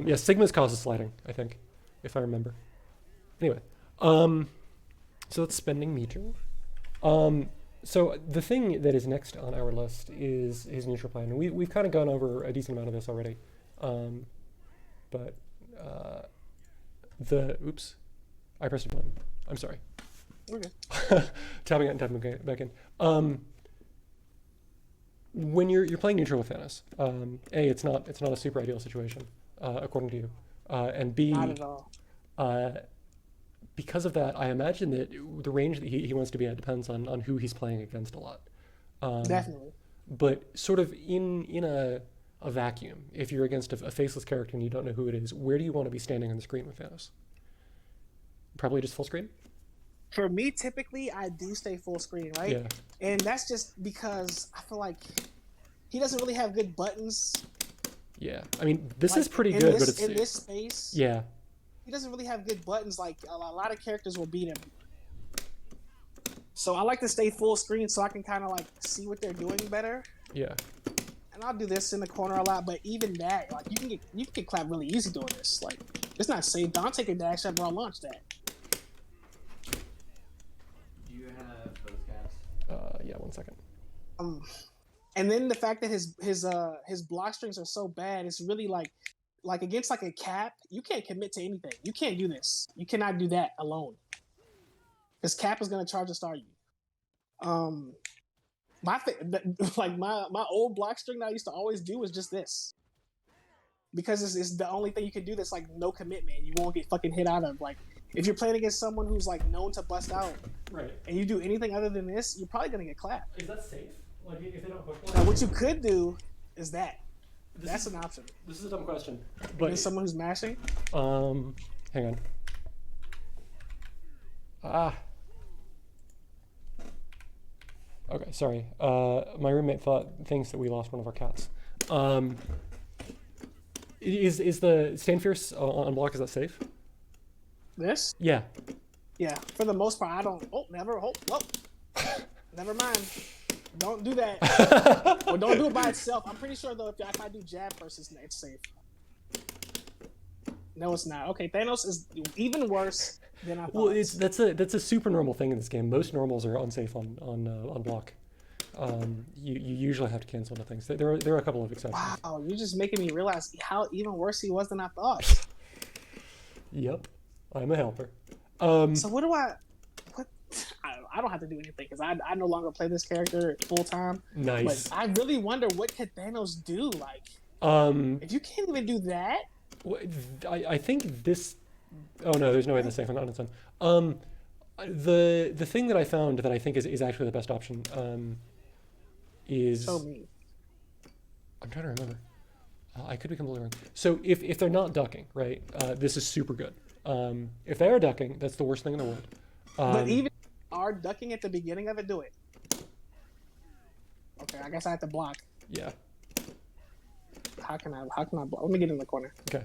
Yeah, Sigma's causes sliding, I think, if I remember. Anyway, so that's spending meter. So the thing that is next on our list is his neutral plan. And we've kind of gone over a decent amount of this already. But oops, I pressed a button. I'm sorry. Okay. Tapping out and tapping back in. when you're playing neutral with Thanos, A, it's not a super ideal situation, according to you, and Not B, at all. uh, because of that, I imagine that the range that he wants to be at depends on who he's playing against a lot. Um, Definitely. but sort of in a vacuum, if you're against a faceless character and you don't know who it is, where do you want to be standing on the screen with Thanos? Probably just full screen. For me, typically, I do stay full screen, right? Yeah, And that's just because I feel like he doesn't really have good buttons. yeah. I mean, this Like is pretty in good, but this it's in this space, yeah, he doesn't really have good buttons. Like a lot of characters will beat him. So I like to stay full screen so I can kind of like see what they're doing better. yeah. And I'll do this in the corner a lot, but even that, like you can get clapped really easy doing this. Like it's not safe. Don't take a dash up or I'll launch that. Do you have those cats? Yeah. 1 second. Um, and then the fact that his block strings are so bad, it's really like against like a cap, you can't commit to anything. You can't do this. You cannot do that alone. Because cap is gonna charge a star you. Like my old block string that I used to always do was just this. Because it's the only thing you can do that's like no commitment. You won't get fucking hit out of. Like if you're playing against someone who's like known to bust out Right. and you do anything other than this, you're probably gonna get clapped. Is that safe? Like if they don't push Now what you could do is that. This That's is, an option. this is a dumb question, Against someone who's mashing. hang on. Ah. Okay, sorry. My roommate thinks that we lost one of our cats. Is the stand fierce on block, is that safe? This? Yeah. Yeah. For the most part, I don't. Oh, never. Oh, well. Never mind. Don't do that. Or don't do it by itself. I'm pretty sure though, if I do jab first, it's safe. No, it's not. Okay, Thanos is even worse than I thought. Well, that's a super normal thing in this game. Most normals are unsafe on block. You usually have to cancel into things. There are a couple of exceptions. Wow, you're just making me realize how even worse he was than I thought. Yep, I'm a helper. So what do I? What? I don't have to do anything because I no longer play this character full time. Nice. But I really wonder what could Thanos do? Like, if you can't even do that. I think this. Oh no, there's no way that's safe on its own. The thing that I found that I think is actually the best option is. Show me. I'm trying to remember. I could be completely wrong. So if they're not ducking, right, this is super good. If they are ducking, that's the worst thing in the world. But even are ducking at the beginning of it, do it. Okay, I guess I have to block. Yeah. How can I block? Let me get in the corner. Okay.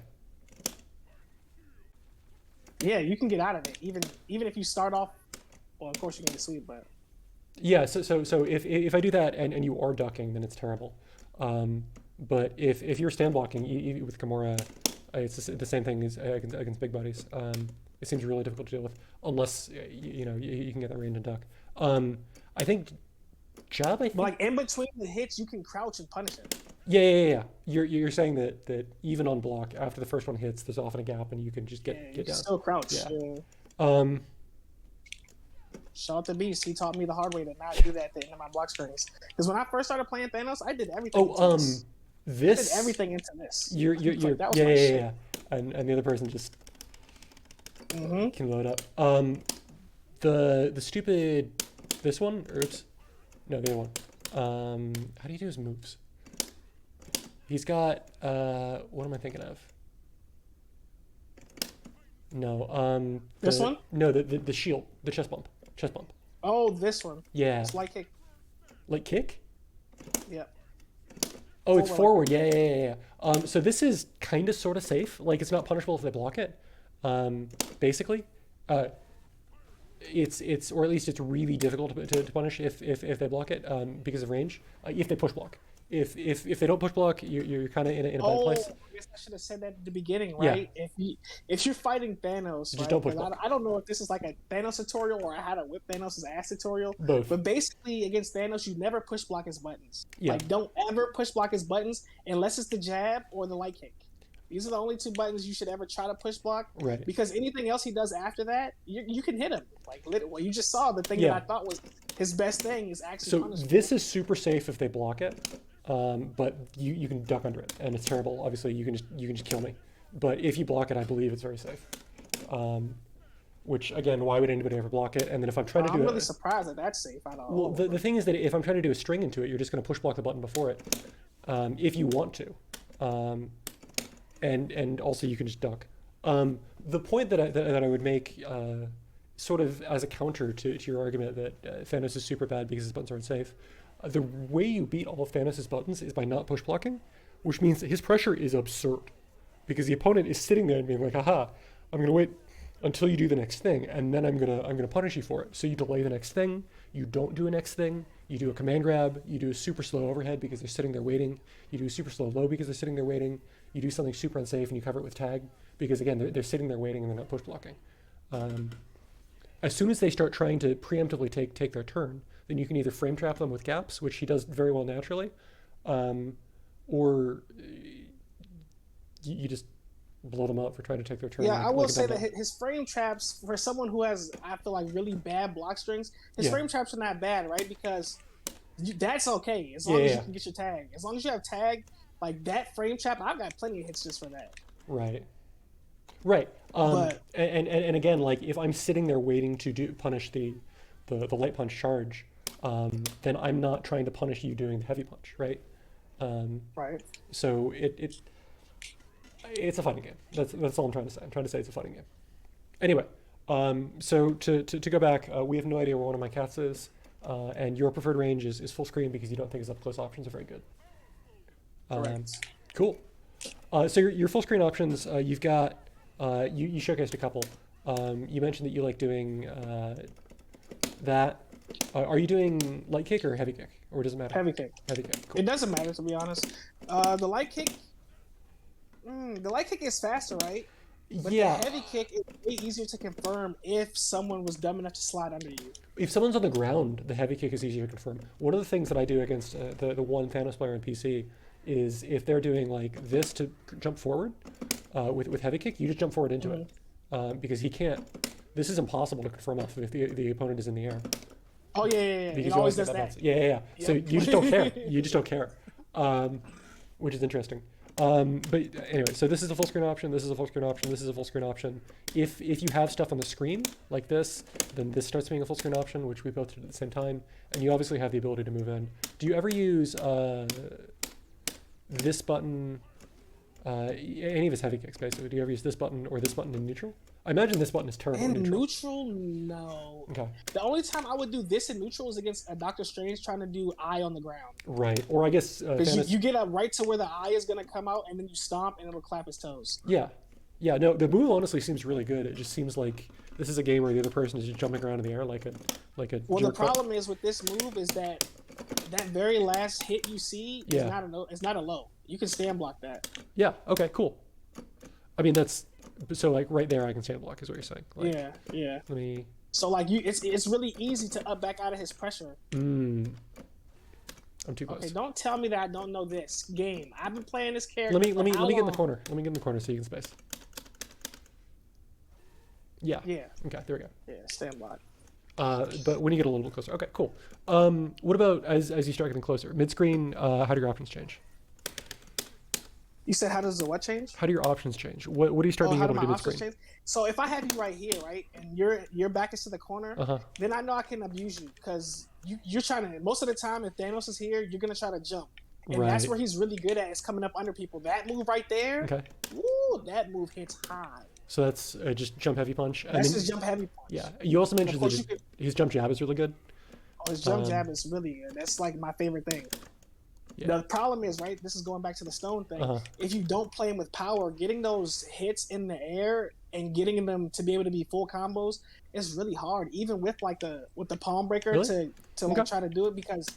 Yeah, you can get out of it. Even if you start off, well, of course you can get sweep, but Yeah. So if I do that and you are ducking, then it's terrible. But if you're stand blocking with Gamora, it's the same thing as against big bodies. It seems really difficult to deal with unless you can get that range and duck. I think jab. I think. like in between the hits, you can crouch and punish it. Yeah. You're saying that even on block after the first one hits, there's often a gap and you can just get You can down. still crouch. Yeah. Yeah. Shout out to Beast. He taught me the hard way to not do that at the end of my block strings. Because when I first started playing Thanos, I did everything. into this. I did everything into this. You're Like, that was yeah, my yeah, shit. yeah. And the other person just Mm-hmm. can load up. The stupid this one. Oops. No, the other one. How do you do his moves? He's got what am I thinking of? No, This one? No, the shield, the chest bump. Oh, this one. Yeah. It's like kick. Like kick? Yeah. Oh, it's Forward. forward. Yeah. So this is kind of sort of safe. Like it's not punishable if they block it. Basically, it's or at least it's really difficult to punish if they block it because of range. If they push block. If they don't push block, you're kind of in a bad place. I guess I should have said that at the beginning, Yeah. right? If you're fighting Thanos, Just right? don't push 'Cause block. I don't know if this is like a Thanos tutorial or how to whip Thanos' ass tutorial. Both. But basically, against Thanos, you never push block his buttons. Yeah. Like, don't ever push block his buttons unless it's the jab or the light kick. These are the only two buttons you should ever try to push block. Right. Because anything else he does after that, you can hit him. Like, well, you just saw the thing Yeah. that I thought was his best thing is actually So punishment. this is super safe if they block it, but you can duck under it, and it's terrible. Obviously, you can just kill me. But if you block it, I believe it's very safe. Which again, why would anybody ever block it? And then if I'm trying to do I'm really surprised that that's safe at all. well, the thing is that if I'm trying to do a string into it, you're just going to push block the button before it, if you want to, and also you can just duck. The point that I would make, sort of as a counter to your argument that Thanos is super bad because his buttons aren't safe, the way you beat all of Thanos' buttons is by not push blocking, which means that his pressure is absurd, because the opponent is sitting there and being like, "Aha, I'm going to wait until you do the next thing, and then I'm gonna punish you for it." So you delay the next thing, you don't do a next thing, you do a command grab, you do a super slow overhead because they're sitting there waiting, you do a super slow low because they're sitting there waiting, you do something super unsafe and you cover it with tag because again they're sitting there waiting and they're not push blocking. As soon as they start trying to preemptively take their turn, then you can either frame trap them with gaps, which he does very well naturally, or you just blow them up for trying to take their turn. Yeah, I will like a say dumbbell. that his frame traps, for someone who has, I feel like, really bad block strings, his Yeah. frame traps are not bad, right? Because that's okay as long as Yeah. you can get your tag. As long as you have tag, like that frame trap, I've got plenty of hits just for that. Right. Right. And again, like if I'm sitting there waiting to punish the light punch charge, then I'm not trying to punish you doing the heavy punch, right? Right. So it's a fighting game. That's all I'm trying to say. I'm trying to say it's a fighting game. Anyway, so to go back, we have no idea where one of my cats is, and your preferred range is full screen because you don't think his up close options are very good. Correct. Cool. So your full screen options, you've got, you showcased a couple. You mentioned that you like doing that. Are you doing light kick or heavy kick, or does it matter? Heavy kick. Heavy kick. Cool. It doesn't matter, to be honest. The light kick. The light kick is faster, right? But Yeah. the heavy kick is way easier to confirm if someone was dumb enough to slide under you. If someone's on the ground, the heavy kick is easier to confirm. One of the things that I do against the one Thanos player on PC is if they're doing like this to jump forward with heavy kick, you just jump forward into it because he can't. This is impossible to confirm off if the opponent is in the air. Oh yeah. Because It you always get does that. Yeah. So Yep. you just don't care. You just don't care, which is interesting. But anyway, so this is a full screen option. This is a full screen option. This is a full screen option. If you have stuff on the screen like this, then this starts being a full screen option, which we both did at the same time. And you obviously have the ability to move in. Do you ever use this button? Any of his heavy kicks, basically. Do you ever use this button or this button in neutral? I imagine this button is terrible in In neutral. neutral, no. Okay. The only time I would do this in neutral is against a Doctor Strange trying to do eye on the ground. Right. Or I guess Because Thanos. you get up right to where the eye is going to come out, and then you stomp, and it'll clap his toes. Yeah. Yeah, no, the move honestly seems really good. It just seems like this is a game where the other person is just jumping around in the air like a Well, the jerk, but- problem is with this move is that very last hit you see is Yeah. it's not a low. You can stand block that. Yeah, okay, cool. I mean that's so like right there I can stand block is what you're saying. Like, Yeah. Let me So like it's really easy to up back out of his pressure. I'm too close. Okay, don't tell me that I don't know this game. I've been playing this character. Let me for how get in the long? corner. Let me get in the corner so you can space. Yeah. Yeah, Okay, there we go. stand block. But when you get a little bit closer. Okay, cool. What about as you start getting closer? Mid screen, how do your options change? You said how does the what change? How do your options change? What do you start being How able do to my do mid options screen? change? So if I have you right here, right, and your back is to the corner, Uh-huh. then I know I can abuse you because you're trying to. Most of the time, if Thanos is here, you're gonna try to jump, and that's Right. where he's really good at is coming up under people. That move right there, Okay. woo, that move hits high. So that's just jump heavy punch. And That's then- just jump heavy punch. Yeah. You also mentioned that course you his jump jab is really good. Oh, his jump Um, jab is really good. That's like my favorite thing. Yeah. The problem is, right, this is going back to the stone thing. Uh-huh. If you don't play him with power, getting those hits in the air and getting them to be able to be full combos is really hard. Even with like the palm breaker Really? to Okay. like try to do it because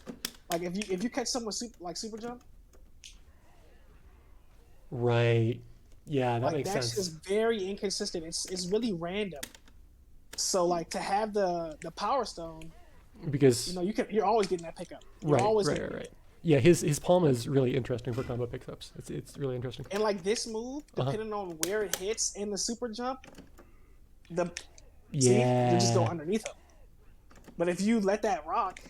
like if you catch someone super jump, Right. Yeah, that like makes that's sense. just very inconsistent. It's really random. So like to have the power stone, Because you're always getting that pickup. You're always getting it. Yeah, his palm is really interesting for combo pickups. It's really interesting. And like this move, Uh-huh. depending on where it hits in the super jump, see, Yeah. you just go underneath him. But if you let that rock,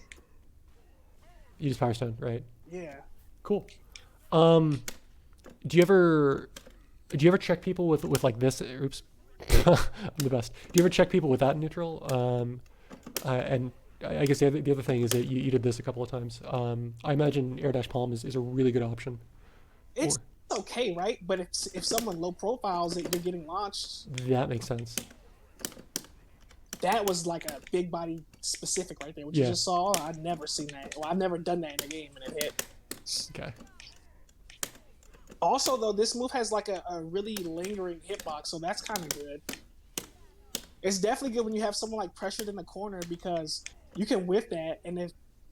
You just power stone, right? yeah. Cool. Do you ever check people with like this? Oops, I'm the best. Do you ever check people with that in neutral? And I guess the other thing is that you did this a couple of times. I imagine air dash palm is a really good option. It's okay, right? But if someone low profiles it, you're getting launched. That makes sense. That was like a big body specific right there. What Yeah. you just saw, I've never seen that. Well, I've never done that in a game and it hit. Okay. Also, though, this move has like a really lingering hitbox, so that's kind of good. It's definitely good when you have someone like pressured in the corner because you can whiff that, and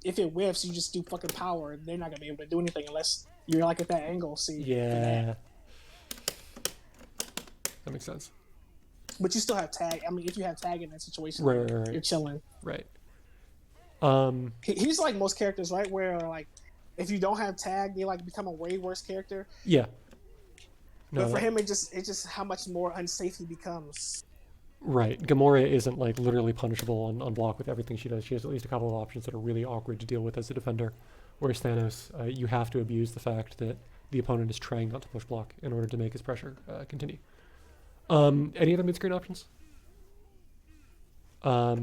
if it whiffs, you just do fucking power, and they're not gonna be able to do anything unless you're like at that angle. See? Yeah. That makes sense. But you still have tag. I mean, if you have tag in that situation, Right. you're chilling. Right. He's like most characters, right? Where like if you don't have tag, they like become a way worse character. Yeah. But for him, it's just how much more unsafe he becomes. Right. Gamora isn't like literally punishable on block with everything she does. She has at least a couple of options that are really awkward to deal with as a defender. Whereas Thanos, you have to abuse the fact that the opponent is trying not to push block in order to make his pressure continue. Any other mid-screen options? I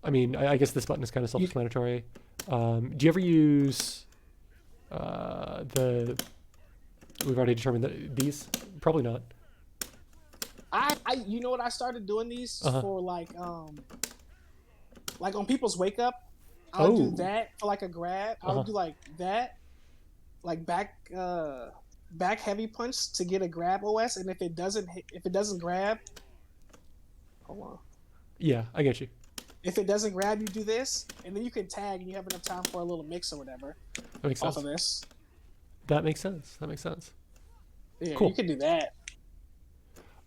mean, I guess this button is kind of self-explanatory. Do you ever use we've already determined that these? Probably not. You know what, I started doing these for like on people's wake up. I would do that for like a grab. I would do like that, like back heavy punch to get a grab OS, and if it doesn't grab, hold on. Yeah, I get you. If it doesn't grab, you do this, and then you can tag, and you have enough time for a little mix or whatever. That makes sense. Off of this. That makes sense. Yeah, Cool. you can do that.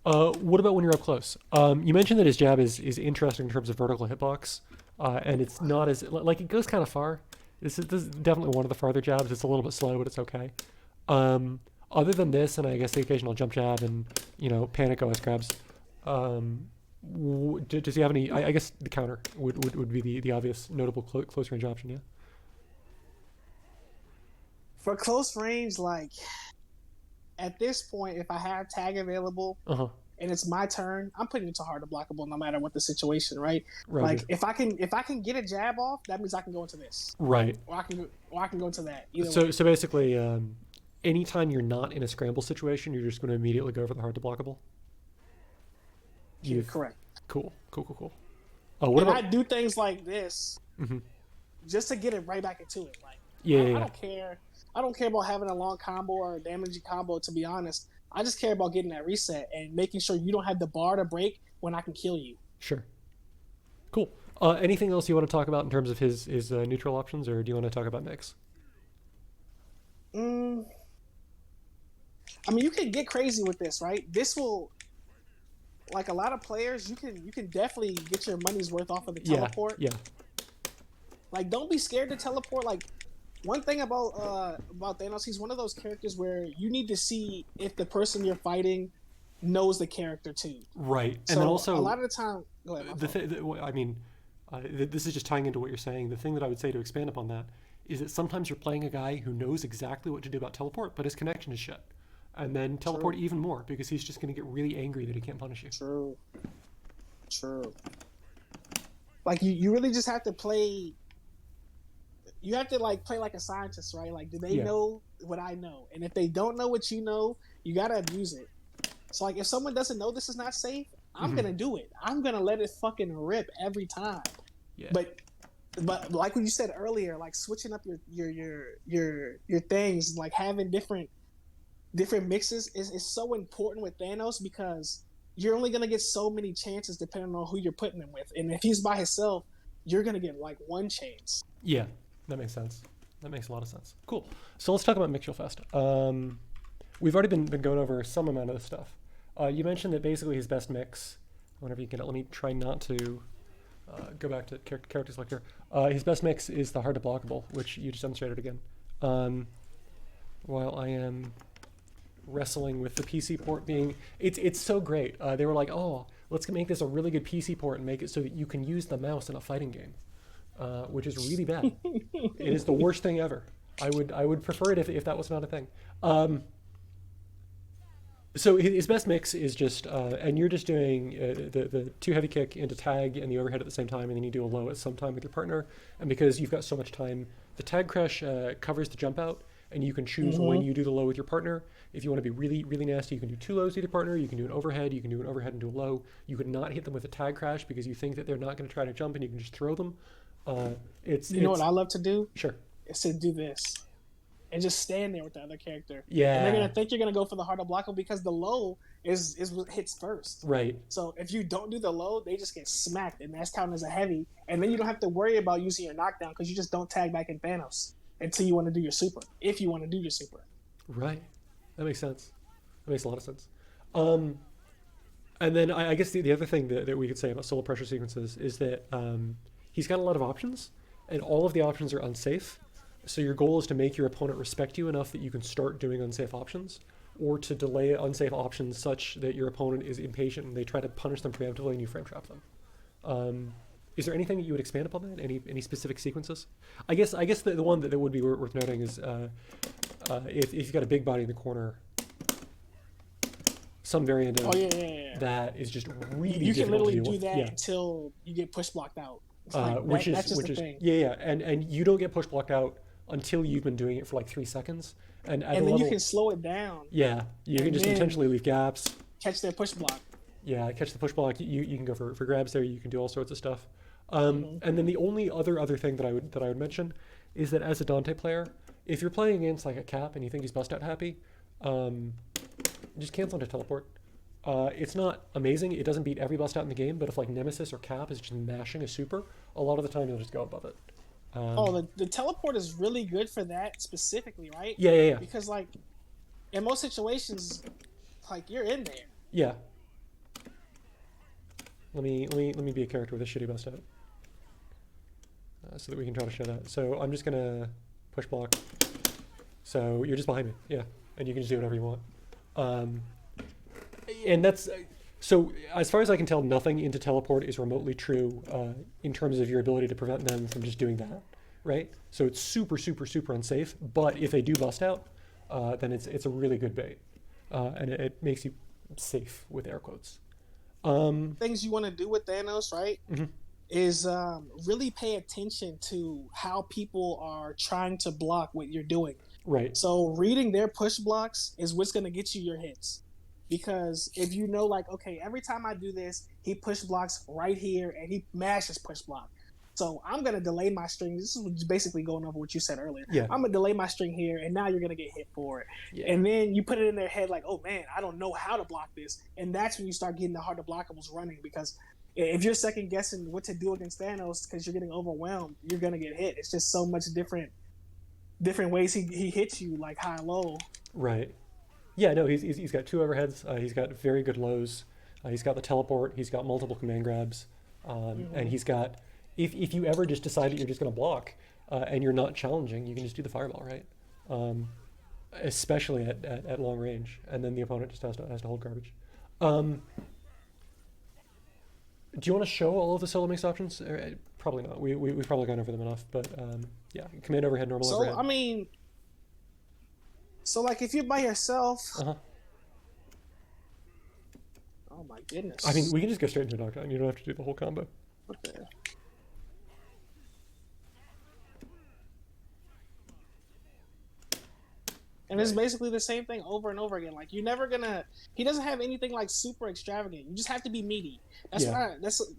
What about when you're up close? You mentioned that his jab is interesting in terms of vertical hitbox, and it's not as like it goes kind of far. This is definitely one of the farther jabs. It's a little bit slow, but it's okay. Other than this, and I guess the occasional jump jab and panic OS grabs, does he have any? I guess the counter would be the obvious notable close range option. Yeah. For close range, like at this point, if I have tag available and it's my turn, I'm putting it to hard to blockable no matter what the situation, right? Like if I can get a jab off, that means I can go into this, right? Or I can go into that. Either way. So basically, anytime you're not in a scramble situation, you're just going to immediately go for the hard to blockable. Correct. Cool. What about? I do things like this just to get it right back into it. Like I don't care. I don't care about having a long combo or a damaging combo, to be honest. I just care about getting that reset and making sure you don't have the bar to break when I can kill you. Sure. Cool. Anything else you want to talk about in terms of his neutral options, or do you want to talk about mix? I mean, you can get crazy with this, right? This will, like a lot of players, you can definitely get your money's worth off of the teleport. Yeah. Like, don't be scared to teleport. Like, one thing about Thanos, he's one of those characters where you need to see if the person you're fighting knows the character too. Right, So and then also a lot of the time, go ahead. This is just tying into what you're saying. The thing that I would say to expand upon that is that sometimes you're playing a guy who knows exactly what to do about teleport, but his connection is shit. And then teleport even more because he's just going to get really angry that he can't punish you. True. Like you really just have to play. You have to play like a scientist, right? Like, do they know what I know? And if they don't know what you know, you gotta abuse it. So like, if someone doesn't know this is not safe, I'm gonna do it. I'm gonna let it fucking rip every time. Yeah. But like what you said earlier, like switching up your things, like having different mixes is so important with Thanos because you're only gonna get so many chances depending on who you're putting him with. And if he's by himself, you're gonna get like one chance. Yeah. That makes sense. That makes a lot of sense. Cool. So let's talk about Mix Real Fast. We've already been going over some amount of this stuff. You mentioned that basically his best mix, whenever you get it, let me try not to go back to character selector. His best mix is the hard to blockable, which you just demonstrated again. While I am wrestling with the PC port being, it's so great. They were like, oh, let's make this a really good PC port and make it so that you can use the mouse in a fighting game, which is really bad. It is the worst thing ever. I would prefer it if that was not a thing. So his best mix is just, and you're just doing the two heavy kick into tag and the overhead at the same time, and then you do a low at some time with your partner. And because you've got so much time, the tag crush covers the jump out, and you can choose when you do the low with your partner. If you want to be really, really nasty, you can do two lows with your partner. You can do an overhead. You can do an overhead and do a low. You could not hit them with a tag crash because you think that they're not going to try to jump, and you can just throw them. You know what I love to do? Sure. Is to do this. And just stand there with the other character. Yeah. And they're gonna think you're gonna go for the harder blocker because the low is what hits first. Right. So if you don't do the low, they just get smacked, and that's counted as a heavy. And then you don't have to worry about using your knockdown because you just don't tag back in Thanos until you want to do your super. If you want to do your super. Right. That makes sense. That makes a lot of sense. And then I guess the other thing that we could say about solo pressure sequences is that he's got a lot of options, and all of the options are unsafe. So your goal is to make your opponent respect you enough that you can start doing unsafe options, or to delay unsafe options such that your opponent is impatient and they try to punish them preemptively and you frame trap them. Is there anything that you would expand upon that? Any specific sequences? I guess the one that would be worth noting is if you've got a big body in the corner, some variant of that is just really you can difficult literally to deal do with. that until you get push blocked out. That's just the thing. And you don't get push blocked out until you've been doing it for like 3 seconds, and then you can slow it down. Yeah, you can just intentionally leave gaps. Catch their push block. Yeah, catch the push block. You can go for grabs there. You can do all sorts of stuff. And then the only other thing that I would mention is that as a Dante player, if you're playing against like a Cap and you think he's bust out happy, just cancel into teleport. It's not amazing. It doesn't beat every bust out in the game, but if like Nemesis or Cap is just mashing a super, a lot of the time you'll just go above it. The teleport is really good for that specifically, right? Yeah. Because like in most situations, like you're in there. Yeah. Let me be a character with a shitty bust out, so that we can try to show that. So I'm just gonna push block. So you're just behind me, yeah, and you can just do whatever you want. And that's so as far as I can tell, nothing into teleport is remotely true in terms of your ability to prevent them from just doing that, right? So it's super unsafe. But if they do bust out, then it's a really good bait, and it makes you safe with air quotes. Things you want to do with Thanos, right? Is really pay attention to how people are trying to block what you're doing. Right. So reading their push blocks is what's going to get you your hits. Because if you know, like, okay, every time I do this, he push blocks right here and he mashes push block. So I'm going to delay my string. This is basically going over what you said earlier. Yeah. I'm going to delay my string here, and now you're going to get hit for it. Yeah. And then you put it in their head like, oh, man, I don't know how to block this. And that's when you start getting the harder blockables running, because if you're second guessing what to do against Thanos because you're getting overwhelmed, you're going to get hit. It's just so much different ways he hits you, like high and low. Right. Yeah, no, he's got two overheads. He's got very good lows. He's got the teleport. He's got multiple command grabs. And he's got, if you ever just decide that you're just going to block and you're not challenging, you can just do the fireball, right? Especially at long range. And then the opponent just has to hold garbage. Do you want to show all of the solo mix options? Probably not. We've probably gone over them enough. But yeah, command overhead, normal overhead. So, I mean... So, like, if you're by yourself... Uh-huh. Oh, my goodness. I mean, we can just go straight into knockdown. You don't have to do the whole combo. Okay. And it's basically the same thing over and over again. Like, you're never gonna... He doesn't have anything, like, super extravagant. You just have to be meaty. That's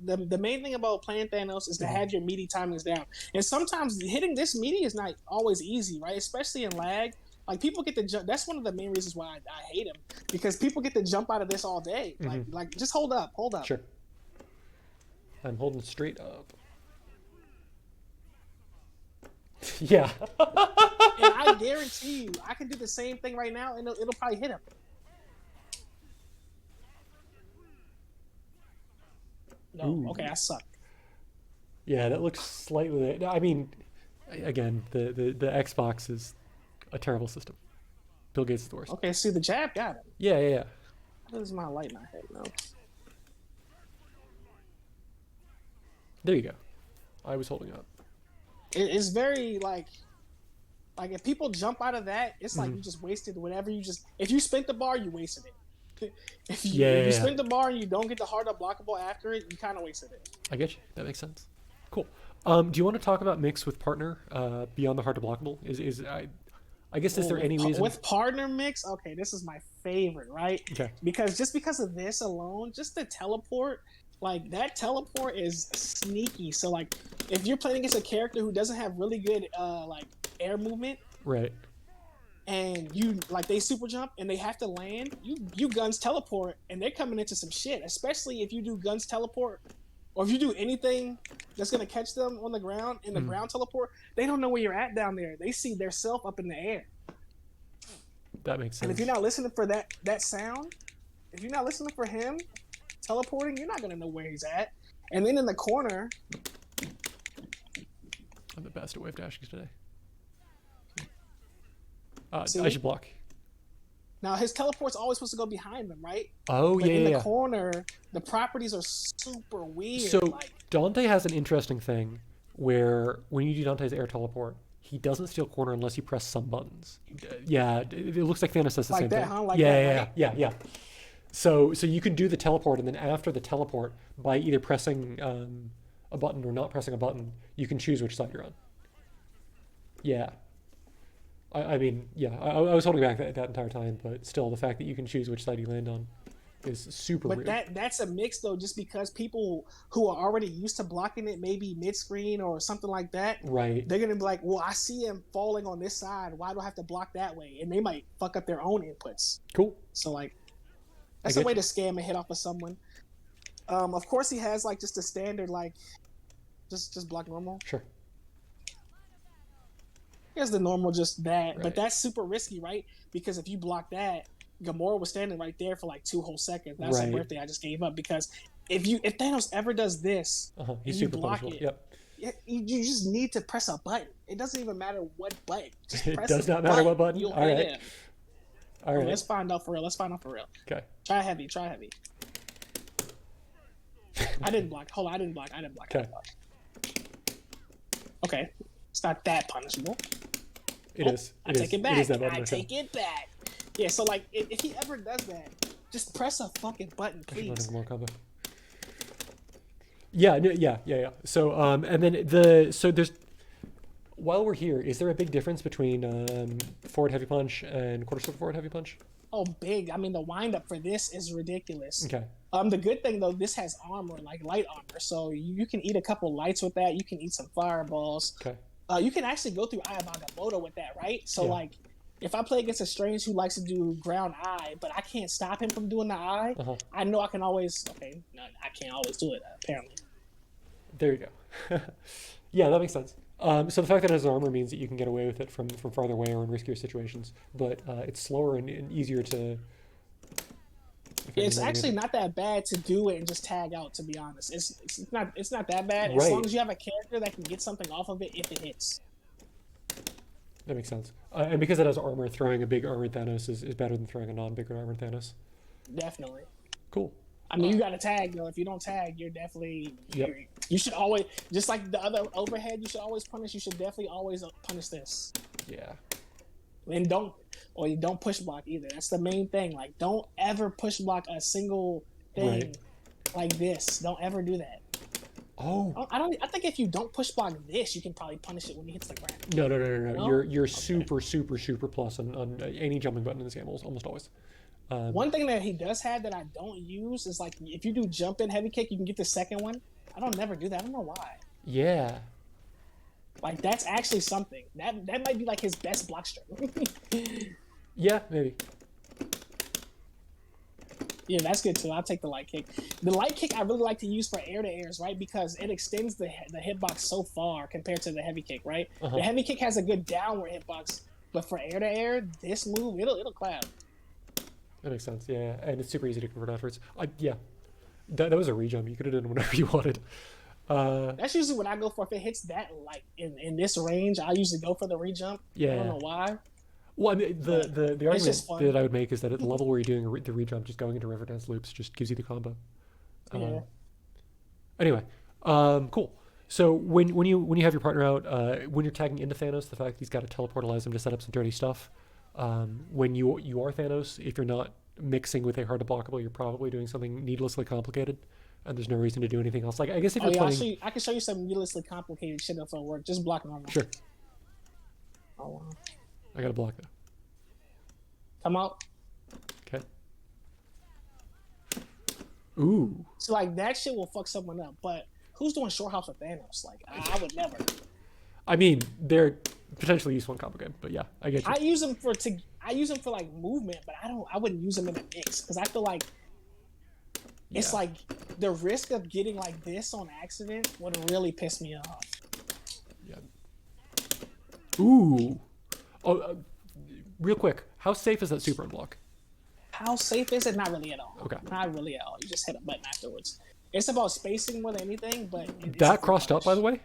the main thing about playing Thanos is to have your meaty timings down. And sometimes hitting this meaty is not always easy, right? Especially in lag. Like, people get to jump. That's one of the main reasons why I hate him, because people get to jump out of this all day. Like just hold up. Sure. I'm holding straight up. Yeah. And I guarantee you, I can do the same thing right now, and it'll probably hit him. No, Ooh. Okay, I suck. Yeah, that looks slightly. I mean, again, the Xbox is a terrible system. Bill Gates is the worst. Okay, see, the jab got him. Yeah. This is my light not hitting, though. There you go. I was holding up. It's very like if people jump out of that, it's like Mhm. you just wasted whatever you just. If you spent the bar, you wasted it. Yeah, If yeah, you yeah. spent the bar and you don't get the hard up blockable after it, you kind of wasted it. I get you. That makes sense. Cool. Do you want to talk about mix with partner beyond the hard to blockable? I guess is Well, there any reason? with partner mix, okay, this is my favorite, right? Okay. Because of this alone, just the teleport, like that teleport is sneaky. So like, if you're playing against a character who doesn't have really good like air movement, Right. and you like they super jump and they have to land, you guns teleport and they're coming into some shit. Especially if you do guns teleport, or if you do anything that's gonna catch them on the ground in the ground teleport, they don't know where you're at down there. They see their self up in the air. That makes And sense. if you're not listening for that sound, if you're not listening for him teleporting, you're not gonna know where he's at. And then in the corner, I'm the best at wave dashing today. see? I should block. Now his teleport's always supposed to go behind them, right? Oh, But yeah, in yeah, the yeah. corner, the properties are super weird. So like Dante has an interesting thing where when you do Dante's air teleport, he doesn't steal corner unless you press some buttons. Yeah, it looks like Thanos does the Like same that, thing. huh? Like yeah, that, yeah, right? yeah. So you can do the teleport, and then after the teleport, by either pressing a button or not pressing a button, you can choose which side you're on. Yeah. I mean, yeah, I was holding back that entire time, but still, the fact that you can choose which side you land on is super But weird. that's a mix though, just because people who are already used to blocking it, maybe mid screen or something like that, Right. they're gonna be like, well, I see him falling on this side. Why do I have to block that way? And they might fuck up their own inputs. Cool. So like, I that's a get way you. to scam a hit off of someone. Of course, he has like just a standard like, just block normal. Sure. He has the normal, just that, Right. but that's super risky, right? Because if you block that, Gamora was standing right there for like 2 whole seconds. That's Right. a birthday I just gave up because if Thanos ever does this He's and you super block punishable. it, you just need to press a button. It doesn't even matter what button. Just It press does a not matter what button? You'll All hit right. him. All right. Let's find out for real. Okay. Try heavy. I didn't block. Hold on, I didn't block. Okay. Okay. It's not that punishable. It is. I take it back. It is that button. I okay. take it back. Yeah, so like if he ever does that, just press a fucking button, I should run please. a more combo. Yeah, yeah. So and then so there's while we're here, is there a big difference between forward heavy punch and quarter circle forward heavy punch? Oh, big. I mean, the windup for this is ridiculous. Okay. The good thing though, this has armor, like light armor, so you can eat a couple lights with that. You can eat some fireballs. Okay. You can actually go through Eye of Agamotto with that, right? So Yeah. like, if I play against a strange who likes to do ground eye, but I can't stop him from doing the eye, I know I can always. Okay, no, I can't always do it apparently. There you go. Yeah, that makes sense. So the fact that it has armor means that you can get away with it from farther away or in riskier situations, but it's slower and easier to. It's actually not that bad to do it and just tag out. To be honest, it's not that bad as Right. long as you have a character that can get something off of it if it hits. That makes sense. And because it has armor, throwing a big armored Thanos is better than throwing a non-big armored Thanos. Definitely. Cool. I mean, you got to tag though. If you don't tag, you're definitely. Yep. You should always, just like the other overhead, you should always punish. You should definitely always punish this. Yeah. And you don't push block either. That's the main thing. Like, don't ever push block a single thing Right. like this. Don't ever do that. Oh. I think if you don't push block this, you can probably punish it when he hits the ground. No. No? You're super plus on any jumping button in this game, almost always. One thing that he does have that I don't use is like if you do jump in heavy kick, you can get the second one. I don't never do that. I don't know why. Yeah. Like that's actually something that might be like his best block string. Yeah, maybe. Yeah, that's good too. I'll take the light kick. The light kick I really like to use for air to airs, right? Because it extends the hitbox so far compared to the heavy kick, right? The heavy kick has a good downward hitbox, but for air to air, this move it'll clap. That makes sense. Yeah, and it's super easy to convert afterwards. Yeah, that was a rejump. You could have done whatever you wanted. That's usually what I go for. If it hits that like in this range, I usually go for the rejump. Yeah. I don't know why. Well, I mean, the argument just fun. that I would make is that at the level where you're doing the rejump, just going into Riverdance loops just gives you the combo. Yeah. Anyway, Cool. So when you have your partner out, when you're tagging into Thanos, the fact that he's got a teleport allows him to set up some dirty stuff. When you are Thanos, if you're not mixing with a hard to blockable, you're probably doing something needlessly complicated, and there's no reason to do anything else. Like I guess if Oh you're yeah, playing, I can show you some needlessly complicated shit if it'll work. Just block normal. sure, Oh wow. I got to block that. Come out. Okay. Ooh. So like that shit will fuck someone up. But who's doing short hops with Thanos? Like I would never. I mean, they're potentially useful in combo game, but yeah, I get you. I use them for like movement, but I wouldn't use them in a mix because I feel like it's Yeah. like the risk of getting like this on accident would really piss me off. Yeah. Ooh. Oh, real quick, how safe is that super unblock? How safe is it? Not really at all. Okay. Not really at all. You just hit a button afterwards. It's about spacing more than anything, but That crossed up, by the way.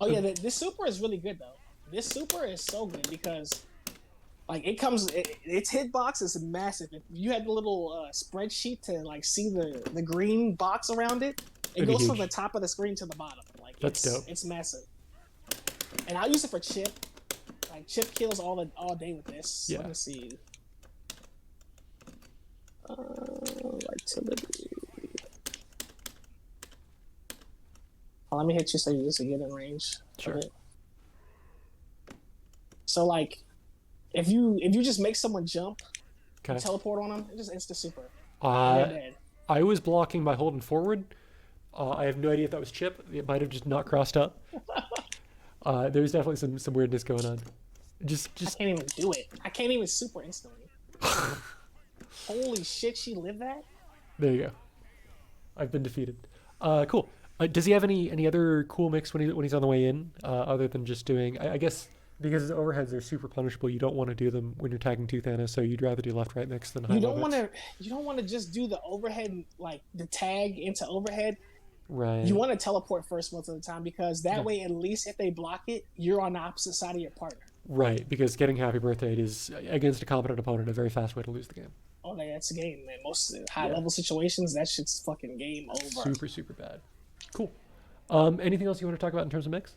Oh yeah, this super is really good though. This super is so good because, like, its hitbox is massive. If you had the little spreadsheet to like see the green box around it, it It'd be goes from huge. the top of the screen to the bottom. Like That's dope. It's massive. And I use it for chip. Like chip kills all day with this. Yeah. Let me see. Utility. Oh, let me hit you so you just get in range. of Sure. it. So like, if you just make someone jump, Okay. teleport on them, it just insta super. They're Uh, dead. I was blocking by holding forward. I have no idea if that was chip. It might have just not crossed up. There's definitely some weirdness going on. I Just can't even do it. I can't even super instantly. Holy shit, she lived that? there you go. I've been defeated. Cool. Does he have any other cool mix when he's on the way in, other than just doing? I guess because his overheads are super punishable, you don't want to do them when you're tagging two Thanos. So you'd rather do left-right mix than high You low don't mix. want to. You don't want to just do the overhead, like the tag into overhead. Right. You want to teleport first most of the time because that Yeah. way, at least if they block it, you're on the opposite side of your partner. Right, because getting happy birthday is against a competent opponent a very fast way to lose the game. Oh, like, that's a game, man. Most high level situations, that shit's fucking game over. Super bad. Cool. Anything else you want to talk about in terms of mix?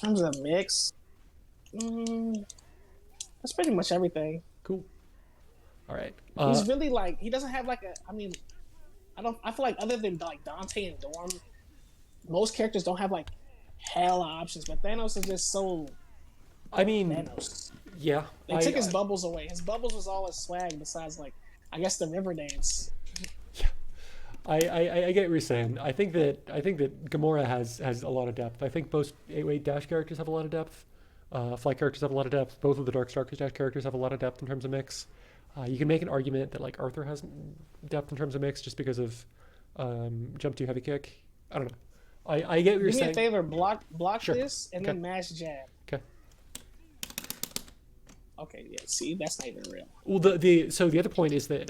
In terms of mix, that's pretty much everything. Cool. All right. He's really like he doesn't have like a. I mean, I feel like other than like Dante and Dorm, most characters don't have like hella options. But Thanos is just so I mean, Thanos. yeah. They took his bubbles away. His bubbles was all his swag besides like I guess the river dance. I get what you're saying. I think that Gamora has a lot of depth. I think most 808 dash characters have a lot of depth. Flight characters have a lot of depth. Both of the Darkstalkers dash characters have a lot of depth in terms of mix. You can make an argument that like Arthur has depth in terms of mix just because of jump to heavy kick. I don't know. I get what you're Do me saying. a favor, block Sure. this and Okay. then mash jab. Okay. Okay, yeah. See, that's not even real. Well, so the other point is that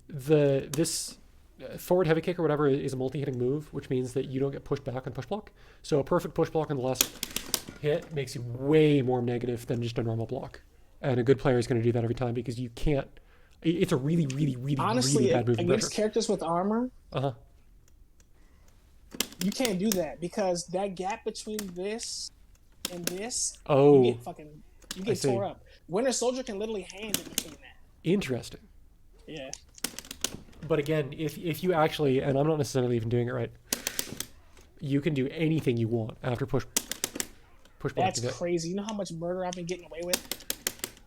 this forward heavy kick or whatever is a multi-hitting move, which means that you don't get pushed back on push block. So a perfect push block on the last hit makes you way more negative than just a normal block. And a good player is going to do that every time because you can't. It's a really Honestly, bad move. against characters with armor, Uh-huh. you can't do that because that gap between this and this, Oh, you get see. tore up. Winter Soldier can literally hand in between that. interesting. Yeah. But again, if you actually, and I'm not necessarily even doing it right, you can do anything you want after push block. That's crazy. You know how much murder I've been getting away with?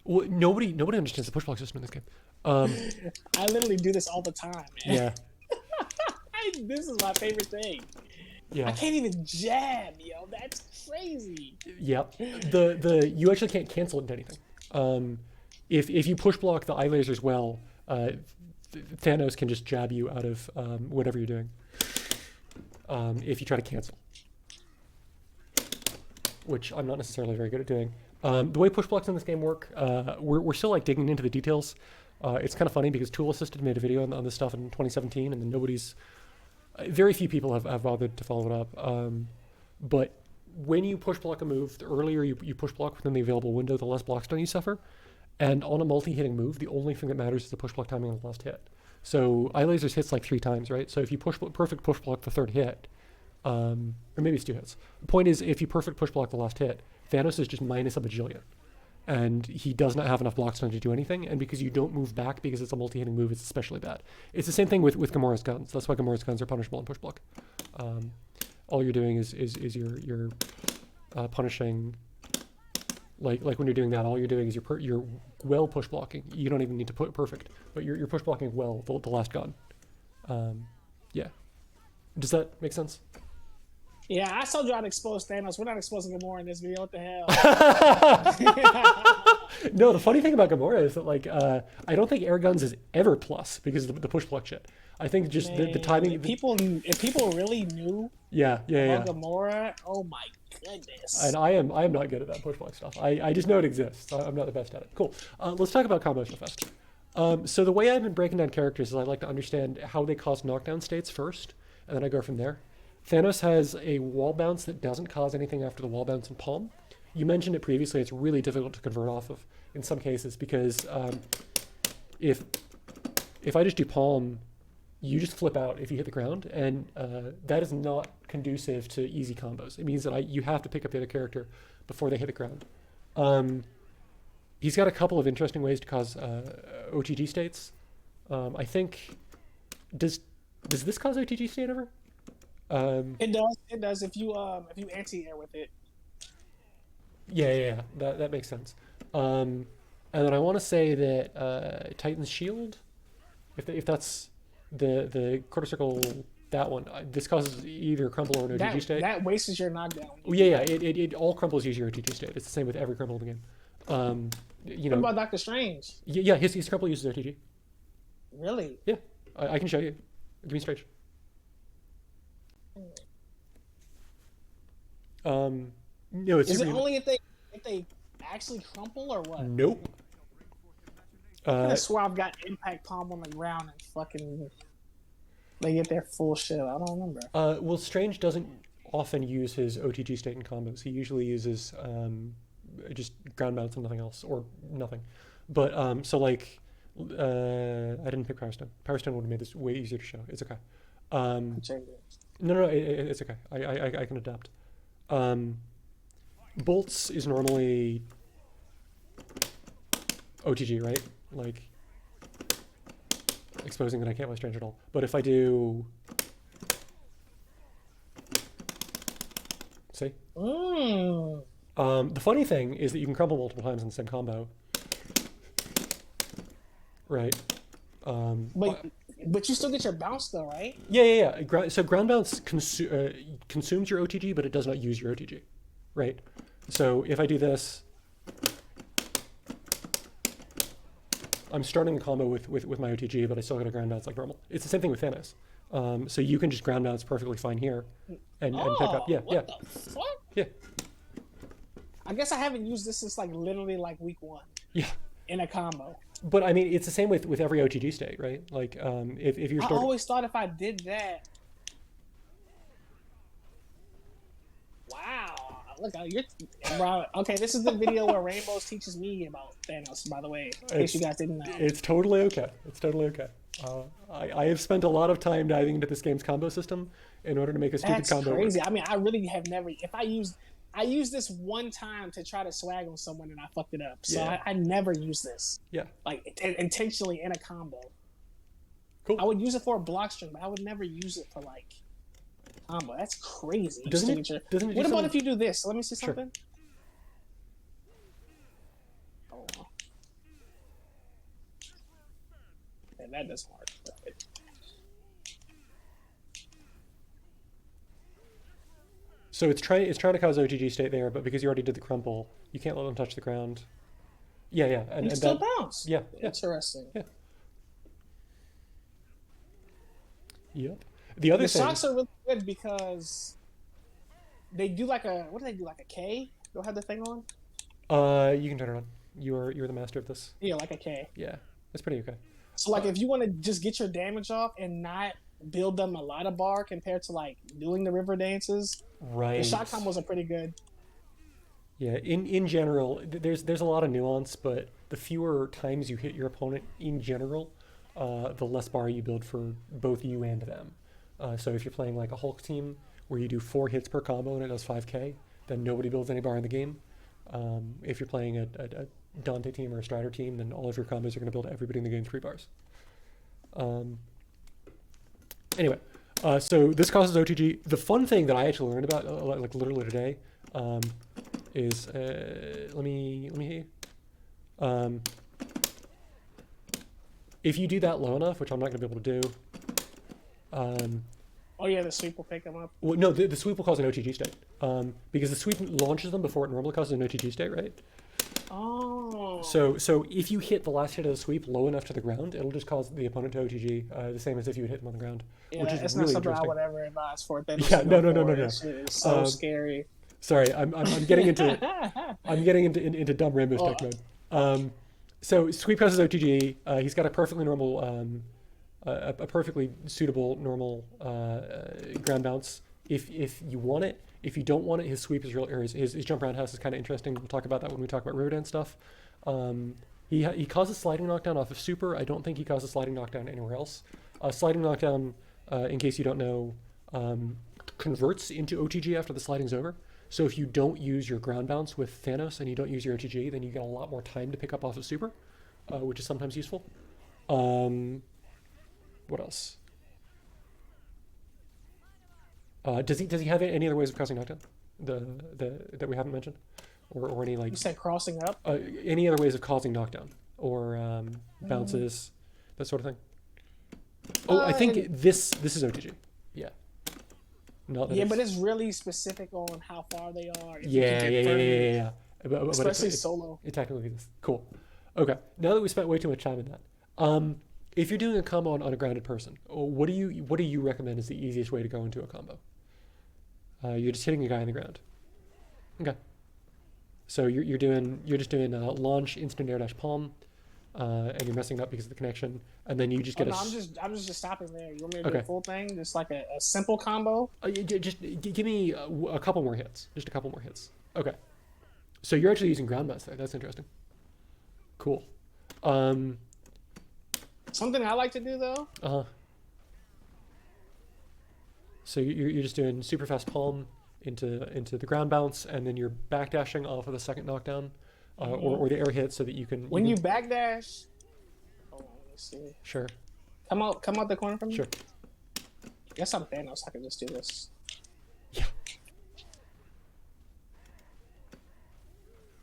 Well, nobody understands the push block system in this game. I literally do this all the time, man. Yeah, This is my favorite thing. I yeah, can't even jab, yo. That's crazy. yep. The you actually can't cancel it into anything. If you push block the eye lasers well, Thanos can just jab you out of whatever you're doing. If you try to cancel, which I'm not necessarily very good at doing. The way push blocks in this game work, we're still like digging into the details. It's kind of funny because Tool Assisted made a video on this stuff in 2017, and then very few people have bothered to follow it up. But when you push block a move, the earlier you push block within the available window, the less block stun you suffer. And on a multi-hitting move, the only thing that matters is the push block timing on the last hit. So eye lasers hits like 3 times, right? So if you perfect push block the third hit, or maybe it's 2 hits. The point is, if you perfect push block the last hit, Thanos is just minus a bajillion. And he does not have enough blocks time to do anything, and because you don't move back because it's a multi-hitting move, it's especially bad. It's the same thing with Gamora's guns. That's why Gamora's guns are punishable in push block. All you're doing is you're punishing, like when you're doing that, all you're doing is you're well push blocking. You don't even need to put perfect, but you're push blocking well the last gun. Yeah. Does that make sense? Yeah, I told you I'd expose Thanos. We're not exposing Gamora in this video. What the hell? No, the funny thing about Gamora is that I don't think air guns is ever plus because of the push block shit. I think just the timing. If people really knew Yeah. about Gamora, oh my goodness. And I am not good at that push block stuff. I just know it exists. I'm not the best at it. Cool. Let's talk about combos real fast. So the way I've been breaking down characters is I like to understand how they cause knockdown states first, and then I go from there. Thanos has a wall bounce that doesn't cause anything after the wall bounce in Palm. You mentioned it previously. It's really difficult to convert off of in some cases because if I just do Palm, you just flip out if you hit the ground, and that is not conducive to easy combos. It means that you have to pick up the other character before they hit the ground. He's got a couple of interesting ways to cause OTG states. I think does this cause OTG state ever? It does. It does if you anti-air with it. Yeah. That makes sense. And then I want to say that Titan's Shield, if that's the quarter circle, that one, this causes either a crumple or an OTG state. That wastes your knockdown. Yeah. It all crumples use your OTG state. It's the same with every crumple in the game. What about Doctor Strange? Yeah, his crumple uses OTG. Really? Yeah, I can show you. Give me Strange. No, it's Is it only if they actually crumple or what? Nope. I swear I've got impact palm on the ground and fucking they get their full shit. I don't remember. Well, Strange doesn't often use his OTG state in combos. He usually uses just ground bounce and nothing else, or nothing. But I didn't pick Power Stone. Power Stone would have made this way easier to show. It's okay. No, it's okay. I can adapt. Bolts is normally OTG, right? Like exposing that I can't play Strange at all. But if I do, see? The funny thing is that you can crumble multiple times in the same combo, right? But you still get your bounce though, right? Yeah. So ground bounce consumes your OTG, but it does not use your OTG, right? So if I do this, I'm starting the combo with my OTG, but I still got a ground bounce like normal. It's the same thing with Thanos. So you can just ground bounce perfectly fine here, and pick up. What the fuck? Yeah. I guess I haven't used this since literally week 1. Yeah. In a combo. But I mean, it's the same with every OTG state, right? Like, if you're I always thought if I did that. Wow. Look, bro. Okay, this is the video where Rainbows teaches me about Thanos, by the way, in case you guys didn't know. It's totally okay. I have spent a lot of time diving into this game's combo system in order to make a stupid combo. That's crazy. I mean, I really have never. I used this one time to try to swag on someone and I fucked it up. So Yeah. I never use this. Yeah. Intentionally in a combo. Cool. I would use it for a block string, but I would never use it for combo. That's crazy. Doesn't it What do about something- if you do this? Let me see Sure. something. Oh. Yeah, that doesn't work. So it's trying to cause OTG state there, but because you already did the crumple, you can't let them touch the ground. Yeah. You still bounce. Yeah. Interesting. Yeah. Yep. The other The thing. shocks are really good because they do what do they do? Like a K? You'll have the thing on? You can turn it on. You're the master of this. Yeah, like a K. Yeah, that's pretty okay. So if you want to just get your damage off and not build them a lot of bar compared to doing the river dances, Right. the shock combos are pretty good. Yeah. In general, there's a lot of nuance, but the fewer times you hit your opponent in general, the less bar you build for both you and them. So if you're playing like a Hulk team where you do 4 hits per combo and it does 5k, then nobody builds any bar in the game. If you're playing a Dante team or a Strider team, then all of your combos are going to build everybody in the game 3 bars. Anyway, so this causes OTG. The fun thing that I actually learned about, like literally today, is let me if you do that low enough, which I'm not going to be able to do. Oh yeah, the sweep will pick them up. Well, no, the sweep will cause an OTG state, because the sweep launches them before it normally causes an OTG state, right? Oh. So if you hit the last hit of the sweep low enough to the ground, it'll just cause the opponent to OTG, the same as if you would hit them on the ground, Yeah, which is it's really not something I interesting. would ever advise for. Yeah, no. That shit is so scary. Sorry, I'm getting into into dumb Rainbow Stick mode. So sweep causes OTG. He's got a perfectly normal, a perfectly suitable normal ground bounce. If you want it, if you don't want it, his sweep is real. Or his jump roundhouse is kind of interesting. We'll talk about that when we talk about Riverdance stuff. He causes sliding knockdown off of super. I don't think he causes sliding knockdown anywhere else. Sliding knockdown, in case you don't know, converts into OTG after the sliding's over. So if you don't use your ground bounce with Thanos and you don't use your OTG, then you get a lot more time to pick up off of super, which is sometimes useful. What else? Does he have any other ways of causing knockdown? That we haven't mentioned, or any like You said crossing up. any other ways of causing knockdown or bounces, that sort of thing. Oh, I think this is OTG. Yeah. Not that Yeah, but it's really specific on how far they are. If you yeah. can get further, But especially solo. It technically is cool. Okay, now that we spent way too much time in that, if you're doing a combo on a grounded person, what do you recommend is the easiest way to go into a combo? You're just hitting a guy on the ground. Okay. So you're just doing launch, instant air dash palm, and you're messing it up because of the connection, and then you just get I'm just stopping there. You want me to do Okay. a full thing, just like a simple combo? just give me a couple more hits, just a couple more hits. Okay. So you're actually using ground bounce there. That's interesting. Cool. Something I like to do though. So you're just doing super fast palm into the ground bounce, and then you're backdashing off of the second knockdown, or the air hit, so that you can. When you backdash, hold on, let me see. Sure. Come out the corner from me. Sure. Guess I'm Thanos. I can just do this. Yeah.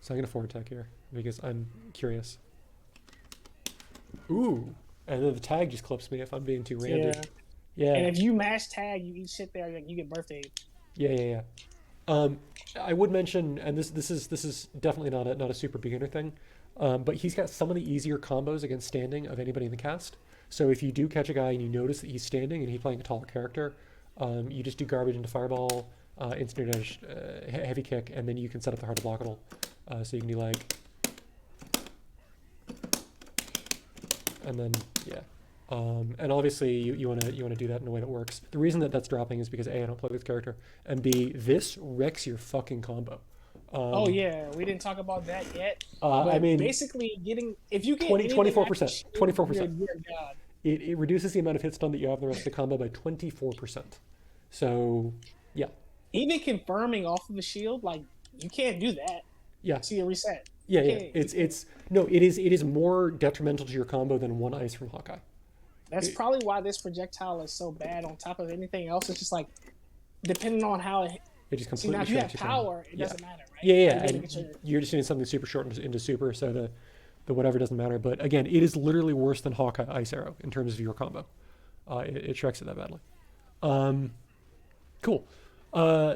So I'm gonna forward attack here because I'm curious. Ooh, and then the tag just clips me if I'm being too random. Yeah. Yeah. And if you mash tag, you eat shit there, like you get birthday. Yeah. I would mention, and this is definitely not a super beginner thing, but he's got some of the easier combos against standing of anybody in the cast. So if you do catch a guy and you notice that he's standing and he's playing a taller character, you just do garbage into fireball, instant edge, heavy kick, and then you can set up the hard to blockable. So you can do like, and then yeah. And obviously you want to do that in a way that works. The reason that that's dropping is because A, I don't play this character, and B, this wrecks your fucking combo. Oh yeah, we didn't talk about that yet. I mean, basically if you get 24%, 24%. You're God. It reduces the amount of hit stun that you have in the rest of the combo by 24%. So yeah, Even confirming off of the shield, like you can't do that. yeah, See a reset. yeah. Okay. It is more detrimental to your combo than one ice from Hawkeye. That's probably why this projectile is so bad. On top of anything else, it's just like depending on how it. It just See, completely now if you have shreds your combo. power, it doesn't matter, right? Yeah, Like, and you're just doing something super short into super, so the whatever doesn't matter. But again, it is literally worse than Hawkeye Ice Arrow in terms of your combo. It shreks it that badly. Cool.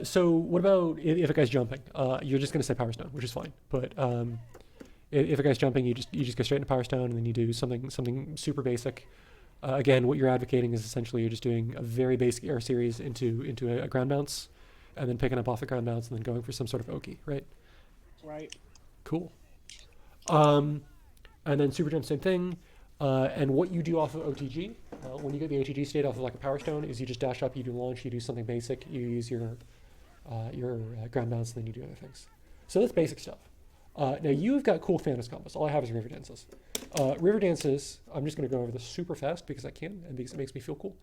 So what about if a guy's jumping? You're just gonna say Power Stone, which is fine. But if a guy's jumping, you just go straight into Power Stone, and then you do something super basic. Again, what you're advocating is essentially you're just doing a very basic air series into a ground bounce, and then picking up off the ground bounce, and then going for some sort of Oki, right? Right. Cool. And then super jump, same thing. And what you do off of OTG, when you get the OTG state off of like a Power Stone, is you just dash up, you do launch, you do something basic, you use your ground bounce, and then you do other things. So that's basic stuff. Now you've got cool Thanos combos. All I have is River Dances. River dances, I'm just going to go over this super fast because I can and because it makes me feel cool.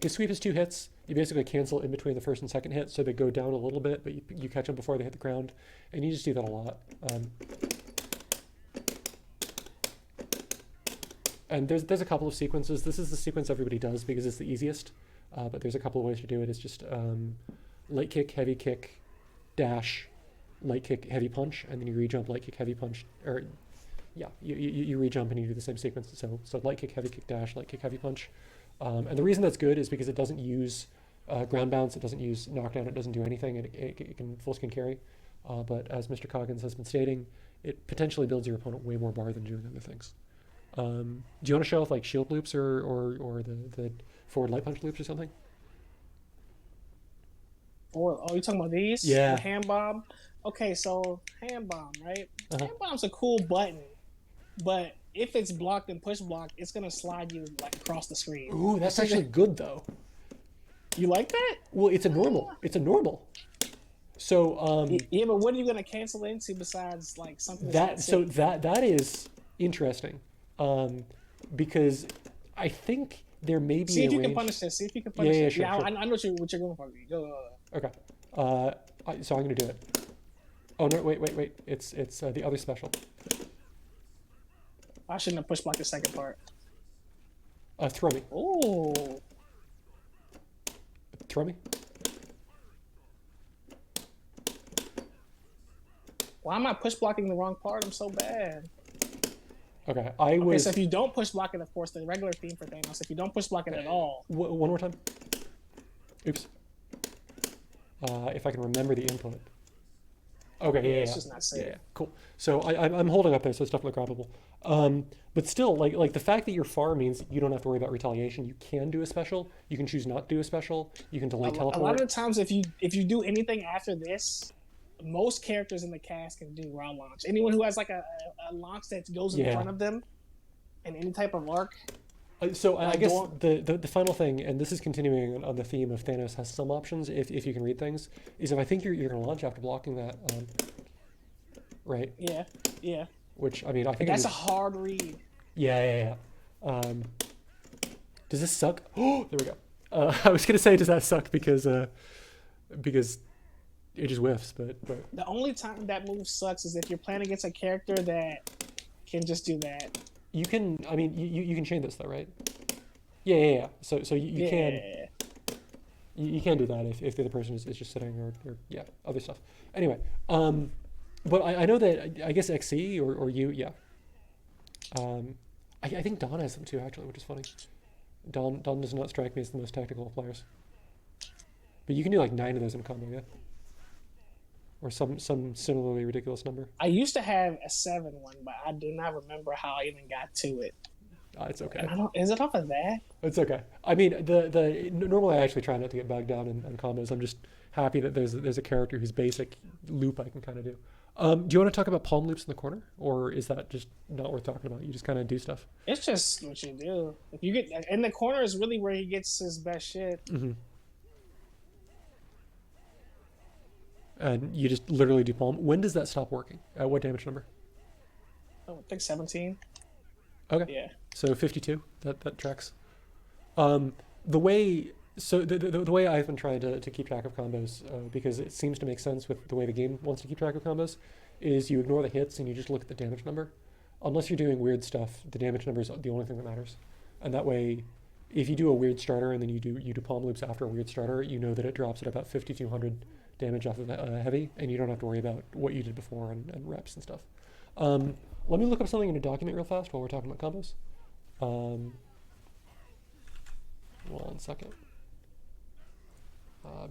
His sweep is 2 hits. You basically cancel in between the first and second hit, so they go down a little bit, but you catch them before they hit the ground, and you just do that a lot. And there's a couple of sequences. This is the sequence everybody does because it's the easiest, but there's a couple of ways to do it. It's just light kick, dash, light kick, heavy punch, and then you re-jump, light kick, heavy punch, or yeah, you re-jump and you do the same sequence. So light kick, dash, light kick, heavy punch. And the reason that's good is because it doesn't use ground bounce, it doesn't use knockdown, it doesn't do anything, and it can full skin carry. But as Mr. Koggins has been stating, it potentially builds your opponent way more bar than doing other things. Do you want to show off like shield loops or the forward light punch loops or something? Or you're talking about these? Yeah. The hand bomb. Okay, so hand bomb, right? Uh-huh. Hand bomb's a cool button, but if it's blocked and push blocked, it's gonna slide you like across the screen. Ooh, that's actually good though. You like that? Well, it's a normal. It's a normal. So Yeah, but what are you gonna cancel into besides like something that's that is interesting, because I think there may be see if a you range. can punish this. See if you can punish Yeah, it. sure, sure. I know what you're going for. Go. Okay. So I'm gonna do it. Oh no! Wait! It's the other special. I shouldn't have push blocked the second part. Throw me. Oh. Throw me. Why am I push blocking the wrong part? I'm so bad. Okay. Okay, so if you don't push block it, of course, the regular theme for Thanos. If you don't push block it at all. One more time. Oops. If I can remember the input. Okay, yeah, it's just not safe. Yeah, cool. So I'm holding up there, so it's definitely grabbable. But still, like the fact that you're far means you don't have to worry about retaliation. You can do a special. You can choose not to do a special. You can delay teleport. A lot of the times, if you do anything after this, most characters in the cast can do raw launch. Anyone who has like a launch that goes in front of them in any type of arc. So I guess the final thing, and this is continuing on the theme of Thanos has some options if you can read things, is if I think you're going to launch after blocking that, right? Yeah. Which, I mean, I think that's a hard read. Yeah. Does this suck? Oh, there we go. I was going to say, does that suck because it just whiffs, but the only time that move sucks is if you're playing against a character that can just do that. You can, I mean, you can chain this though, right? Yeah. So you can. You can do that if the other person is just sitting or other stuff. Anyway, but I know that I guess XC or you, yeah. I think Don has them too actually, which is funny. Don does not strike me as the most technical of players. But you can do like 9 of those in a combo, yeah. Or some similarly ridiculous number. I used to have a 7 one, but I do not remember how I even got to it. It's okay. And is it off of that? It's okay. I mean, normally I actually try not to get bogged down in combos. I'm just happy that there's a character whose basic loop I can kind of do. Do you want to talk about palm loops in the corner, or is that just not worth talking about? You just kind of do stuff. It's just what you do. If you get in the corner is really where he gets his best shit. Mm-hmm. And you just literally do palm. When does that stop working? At what damage number? I think 17. Okay. Yeah. So 52. That tracks. The way I've been trying to keep track of combos, because it seems to make sense with the way the game wants to keep track of combos, is you ignore the hits and you just look at the damage number. Unless you're doing weird stuff, the damage number is the only thing that matters. And that way, if you do a weird starter and then you do palm loops after a weird starter, you know that it drops at about 5,200 damage off of heavy, and you don't have to worry about what you did before and reps and stuff. Let me look up something in a document real fast while we're talking about combos. 1 second.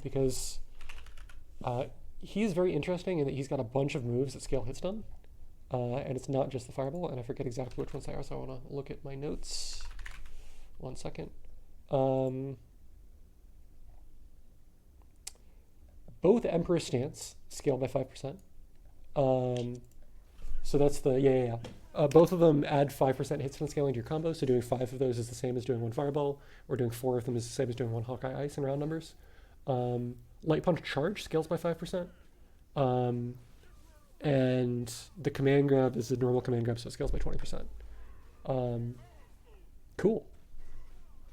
Because he's very interesting in that he's got a bunch of moves that scale hit stun, and it's not just the fireball, and I forget exactly which ones they are, so I want to look at my notes. 1 second. Both Emperor's Stance scale by 5%. So that's the, both of them add 5% hit stun scaling to your combo, so doing 5 of those is the same as doing 1 fireball, or doing 4 of them is the same as doing 1 Hawkeye Ice in round numbers. Light Punch Charge scales by 5%. and the command grab is a normal command grab, so it scales by 20%. Cool.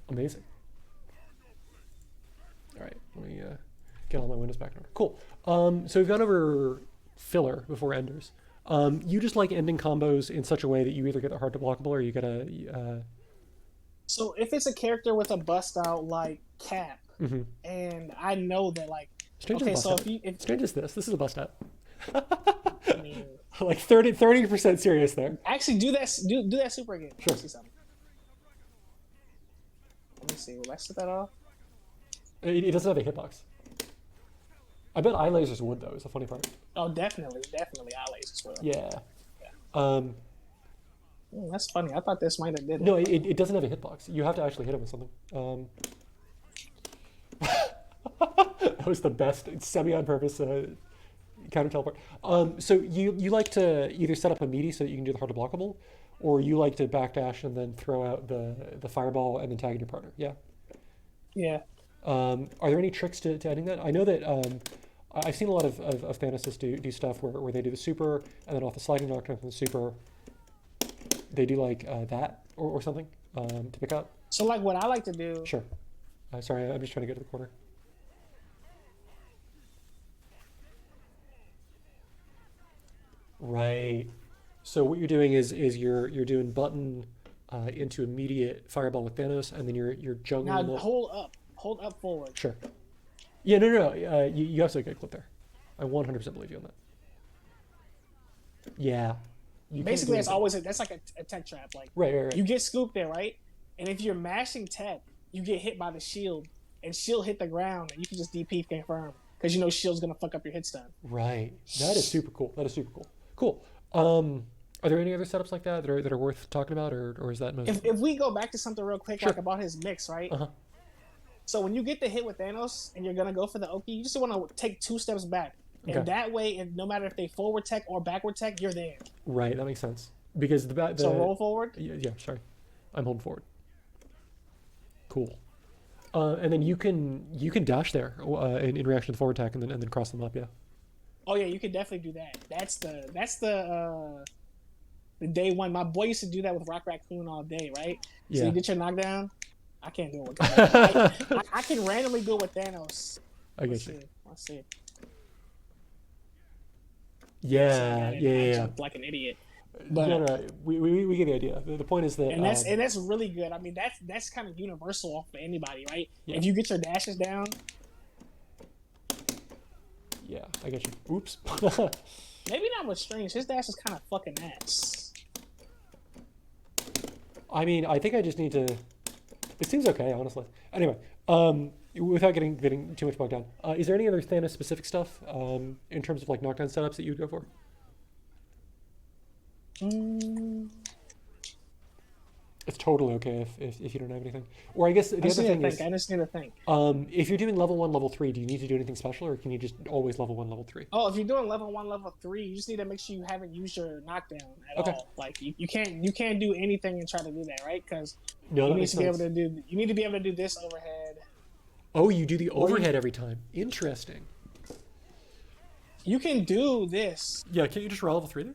Amazing. All right, let me get all my windows back in order. Cool. So we've gone over filler before enders. You just like ending combos in such a way that you either get the hard to blockable or you get a. So if it's a character with a bust out like Cap, and I know that like, Strange okay, as so bust out. if Strange as this. This is a bust out. I mean, Like 30% serious there. actually do that super again. Sure. Let's see something. Let me see. Will I set that off? It doesn't have a hitbox. I bet eye lasers would though. Is the funny part. Oh, definitely eye lasers will. Yeah. That's funny. I thought this might have did it. No, it doesn't have a hitbox. You have to actually hit it with something. That was the best semi on purpose counter teleport. So you like to either set up a meaty so that you can do the hard to blockable, or you like to backdash and then throw out the fireball and then tag in your partner. Yeah. Yeah. Are there any tricks to ending that? I know that I've seen a lot of Thanos do stuff where they do the super and then off the sliding knockdown from the super, they do like that or something to pick up. So like what I like to do. Sure. Sorry, I'm just trying to get to the corner. Right. So what you're doing is you're doing button into immediate fireball with Thanos, and then you're juggling. Now hold up forward. Sure. Yeah, no. You have to get a clip there. I 100% believe you on that. Yeah. Basically, that's like a tech trap. Like right. You get scooped there, right? And if you're mashing tech, you get hit by the shield, and shield hit the ground, and you can just DP confirm because you know shield's gonna fuck up your hit stun. Right. That is super cool. Cool. Are there any other setups like that that are worth talking about, or is that most? If we go back to something real quick, Sure. like about his mix, right? Uh-huh. So when you get the hit with Thanos and you're gonna go for the Oki, you just want to take 2 steps back, Okay. and that way, and no matter if they forward tech or backward tech, you're there. Right. That makes sense because the So roll forward. Yeah. Sorry, I'm holding forward. Cool. And then you can dash there in reaction to the forward attack and then cross them up. Yeah. Oh yeah, you can definitely do that. That's the day one. My boy used to do that with Rock Raccoon all day, right? So Yeah. you get your knockdown. I can't do it with Thanos. I can randomly do it with Thanos. I get you. Let's see. Yeah. I Yeah. jumped like an idiot. But No. We get the idea. The point is that and that's really good. I mean, that's kind of universal off of anybody, right? Yeah. If you get your dashes down. Yeah, I get you. Oops. Maybe not with Strange. His dash is kind of fucking ass. I mean, I think I just need to. It seems okay, honestly. Anyway, without getting too much bogged down, is there any other Thanos specific stuff in terms of like knockdown setups that you would go for? It's totally okay if you don't have anything. Or I guess the other thing is, I just need to think. if you're doing level 1, level 3, do you need to do anything special, or can you just always level 1, level 3? Oh, if you're doing level 1, level 3, you just need to make sure you haven't used your knockdown at Okay. all. Like you can't do anything and try to do that, right? Because No, you that need makes to be sense. able to do. You need to be able to do this overhead. Oh, you do the Or you- overhead every time. Interesting. You can do this. Yeah, can't you just roll level 3 there?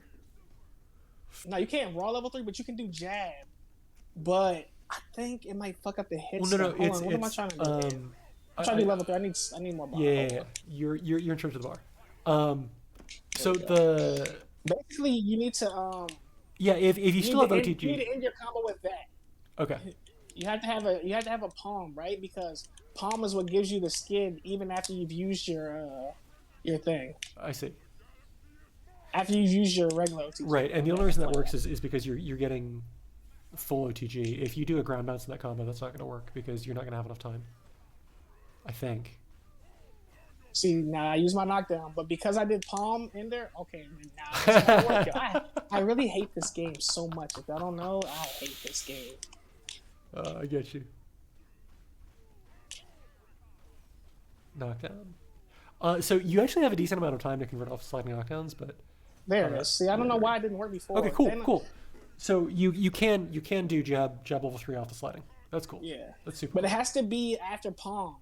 No, you can't raw level 3, but you can do jab. But I think it might fuck up the hits. Well, no, Hold it's on, what am I trying to do? I'm trying to do level 3. I need more bar. Yeah, you're in charge of the bar. So the Basically, you need to if you still have you OTG, need to end your combo with that. okay. You have to have a palm, right? Because palm is what gives you the skin even after you've used your thing. I see. After you've used your regular OTG. Right, and the only reason that works is because you're getting full OTG. If you do a ground bounce in that combo, that's not going to work because you're not going to have enough time. I think. See, now I use my knockdown, but because I did palm in there, okay, now it's not working. I really hate this game so much. If I don't know, I hate this game. I get you. Knockdown. So you actually have a decent amount of time to convert off sliding knockdowns, but There it is. See, I don't know why it didn't work before. okay, cool, Then- cool. So you can do jab level 3 off the sliding. That's cool. Yeah, That's super. but it Cool. has to be after palm,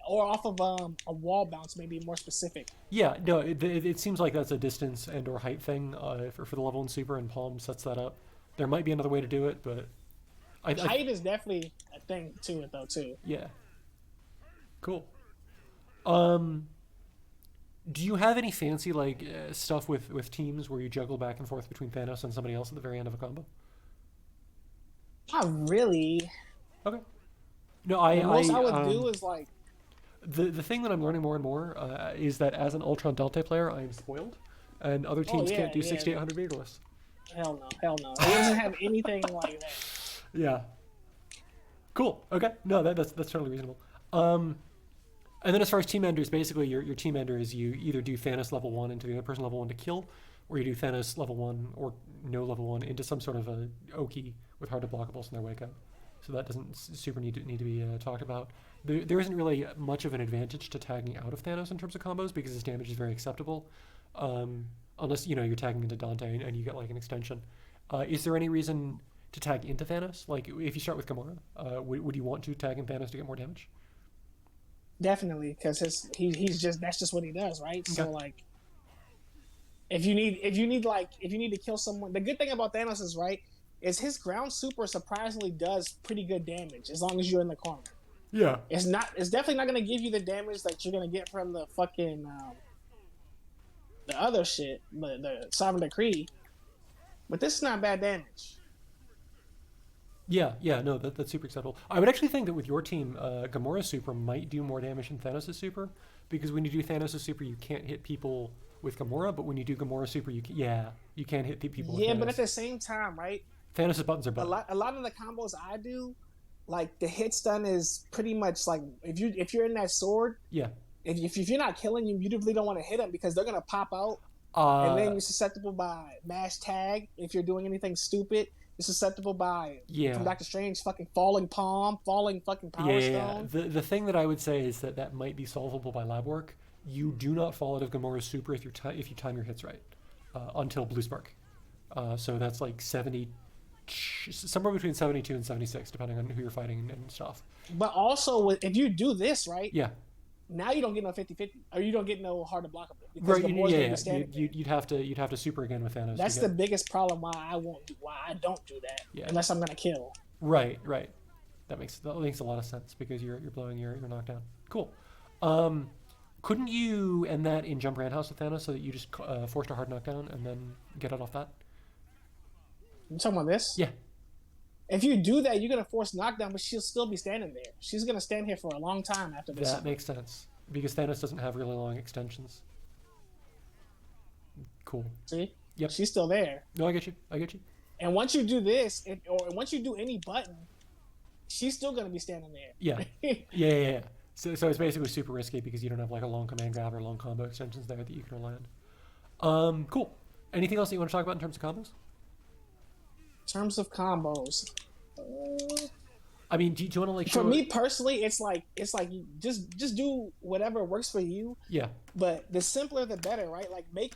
or off of a wall bounce, maybe more specific. Yeah, no, it seems like that's a distance and or height thing for the level in super, and Palm sets that up. There might be another way to do it, but Height is definitely a thing to it though too. yeah, cool. Um, do you have any fancy like stuff with teams where you juggle back and forth between Thanos and somebody else at the very end of a combo? Not really. Okay. No, The most I would do is like, the thing that I'm learning more and more is that as an Ultron Dante player, I am spoiled, and other teams yeah, can't do yeah. 6,800 meter lifts. hell no, hell no. It doesn't have anything like that. Yeah. Cool. Okay. No, that's totally reasonable. And then as far as team enders, basically your team ender is you either do Thanos level 1 into the other person level 1 to kill, or you do Thanos level 1 or no level 1 into some sort of a Oki with hard to blockables in their wake up. So that doesn't super need to be talked about. There isn't really much of an advantage to tagging out of Thanos in terms of combos because his damage is very acceptable, unless you're tagging into Dante and you get like an extension. Is there any reason to tag into Thanos? Like if you start with Gamora, would you want to tag in Thanos to get more damage? Definitely, because he's just that's just what he does, right? So Okay. like, if you need to kill someone, the good thing about Thanos is right is his ground super surprisingly does pretty good damage as long as you're in the corner. Yeah. It's definitely not going to give you the damage that you're going to get from the fucking the other shit, the Sovereign Decree. But this is not bad damage. Yeah, no, that's super acceptable. I would actually think that with your team, Gamora's super might do more damage than Thanos' super, because when you do Thanos' super, you can't hit people with Gamora, but when you do Gamora's super, you can hit people with Yeah, Thanos. but at the same time, right? Thanos' buttons are buttons. A lot of the combos I do, like the hit stun is pretty much like if you're in that sword, Yeah. if you're not killing you really don't want to hit them because they're gonna pop out, and then you're susceptible by mash tag if you're doing anything stupid. You're susceptible by from Doctor Strange fucking falling palm, falling fucking power stone. The thing that I would say is that might be solvable by lab work. You do not fall out of Gamora's super if you time your hits right until Blue Spark. So that's like 70, somewhere between 72 and 76, depending on who you're fighting and stuff. But also, if you do this right, yeah, now you don't get no 50-50, or you don't get no hard to blockable. Right, you'd have to super again with Thanos. That's the biggest problem why I don't do that unless I'm gonna kill. Right. That makes a lot of sense because you're blowing your knockdown. Cool. Couldn't you end that in Jump Roundhouse with Thanos so that you just forced a hard knockdown and then get it off that? You talking about this? Yeah. If you do that, you're gonna force knockdown, but she'll still be standing there. She's gonna stand here for a long time after this. That makes sense because Thanos doesn't have really long extensions. Cool. See? Yep. She's still there. No, I get you. And once you do this, or once you do any button, she's still gonna be standing there. Yeah. So it's basically super risky because you don't have like a long command grab or long combo extensions there that you can rely on. Cool. Anything else that you want to talk about in terms of combos? In terms of combos, I mean, do you want to like? For me personally, it's like you just do whatever works for you. Yeah. But the simpler, the better, right? Like make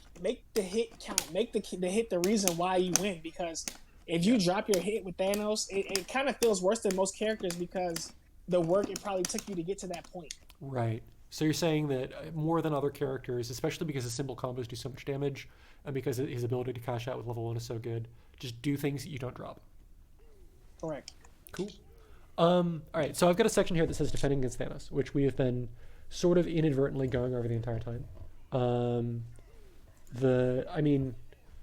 the hit count, make the hit the reason why you win. Because if you drop your hit with Thanos, it kind of feels worse than most characters because the work it probably took you to get to that point. Right. So you're saying that more than other characters, especially because his simple combos do so much damage, and because his ability to cash out with level 1 is so good, just do things that you don't drop. Correct. Cool. All right, so I've got a section here that says defending against Thanos, which we have been sort of inadvertently going over the entire time.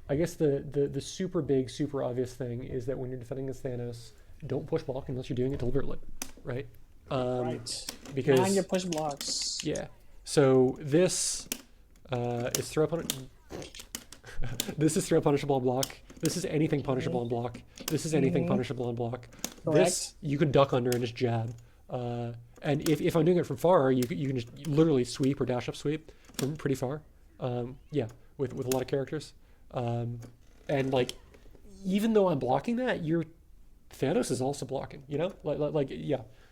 I guess the super big, super obvious thing is that when you're defending against Thanos, don't push block unless you're doing it deliberately, right? Right. Because mind your push blocks. Yeah. So this is throw this is throw punishable on block. This is anything punishable on block. This is anything punishable on block. Correct. This you can duck under and just jab. And if I'm doing it from far, you can just literally sweep or dash up sweep from pretty far. With a lot of characters. And like, even though I'm blocking that, your Thanos is also blocking.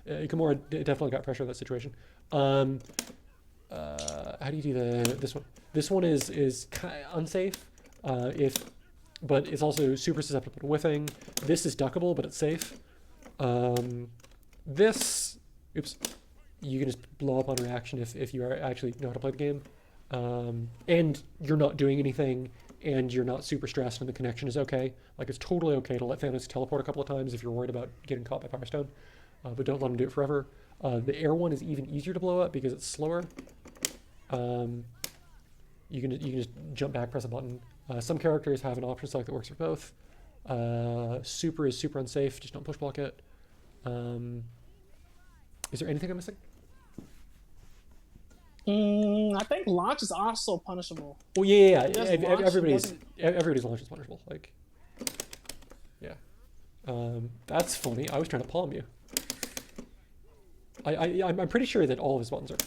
Gamora definitely got pressure in that situation. How do you do this one? This one is kind of unsafe. But it's also super susceptible to whiffing. This is duckable, but it's safe. This, oops, you can just blow up on reaction if you are actually know how to play the game. And you're not doing anything, and you're not super stressed, and the connection is okay. Like, it's totally okay to let Thanos teleport a couple of times if you're worried about getting caught by Power Stone, but don't let him do it forever. The air one is even easier to blow up because it's slower. You can just jump back, press a button. Some characters have an option select that works for both. Super is super unsafe, just don't push block it. Is there anything I'm missing? I think launch is also punishable. Well, yeah. He doesn't launch, Everybody's launch is punishable. Like, yeah. That's funny. I was trying to palm you. I'm pretty sure that all of his buttons are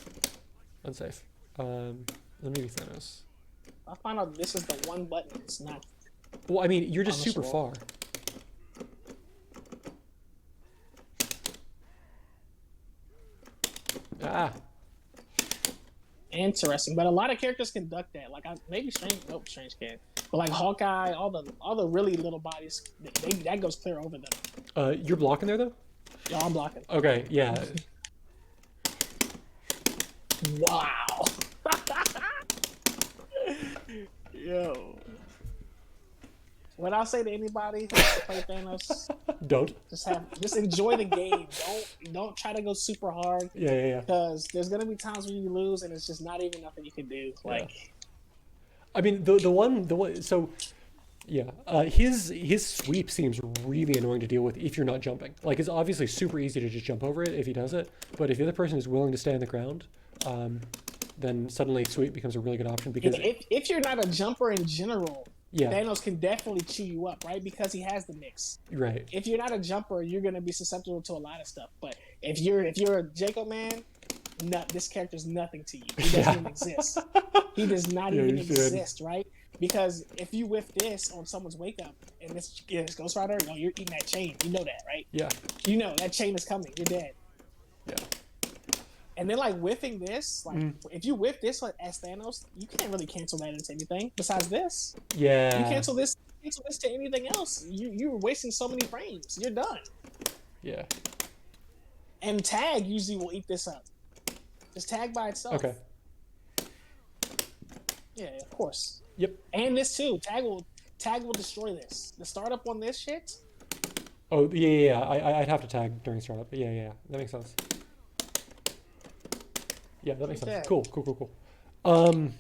unsafe. Let me be Thanos. I find out this is the one button it's not. Well, I mean, you're just super punishable. far. Ah. Interesting, but a lot of characters can duck that. Like maybe Strange, nope, Strange can't. But like Hawkeye, all the really little bodies, that goes clear over them. You're blocking there though? Yo, I'm blocking. Okay, yeah. Wow. Yo. What I'll say to anybody who wants to play Thanos, Don't. just enjoy the game. Don't try to go super hard. Yeah. Because there's gonna be times when you lose and it's just not even nothing you can do. Like, I mean, the one. So, yeah. His sweep seems really annoying to deal with if you're not jumping. Like, it's obviously super easy to just jump over it if he does it. But if the other person is willing to stay on the ground, then suddenly sweep becomes a really good option because if you're not a jumper in general. Yeah. Thanos can definitely chew you up, right? Because he has the mix. Right. If you're not a jumper, you're gonna be susceptible to a lot of stuff. But if you're a Jacob man, this character's nothing to you. He doesn't even exist. He does not even exist, right? Because if you whiff this on someone's wake up and this Ghost Rider, no, you're eating that chain. You know that, right? Yeah. You know that chain is coming. You're dead. Yeah. And then like whiffing this, like if you whiff this like as Thanos, you can't really cancel that into anything besides this. Yeah. You cancel this to anything else. You're wasting so many frames. You're done. Yeah. And tag usually will eat this up. Just tag by itself. Okay. Yeah, of course. Yep. And this too. Tag will destroy this. The startup on this shit. Oh yeah. I'd have to tag during startup. But yeah. That makes sense. Yeah, that makes sense. Cool. I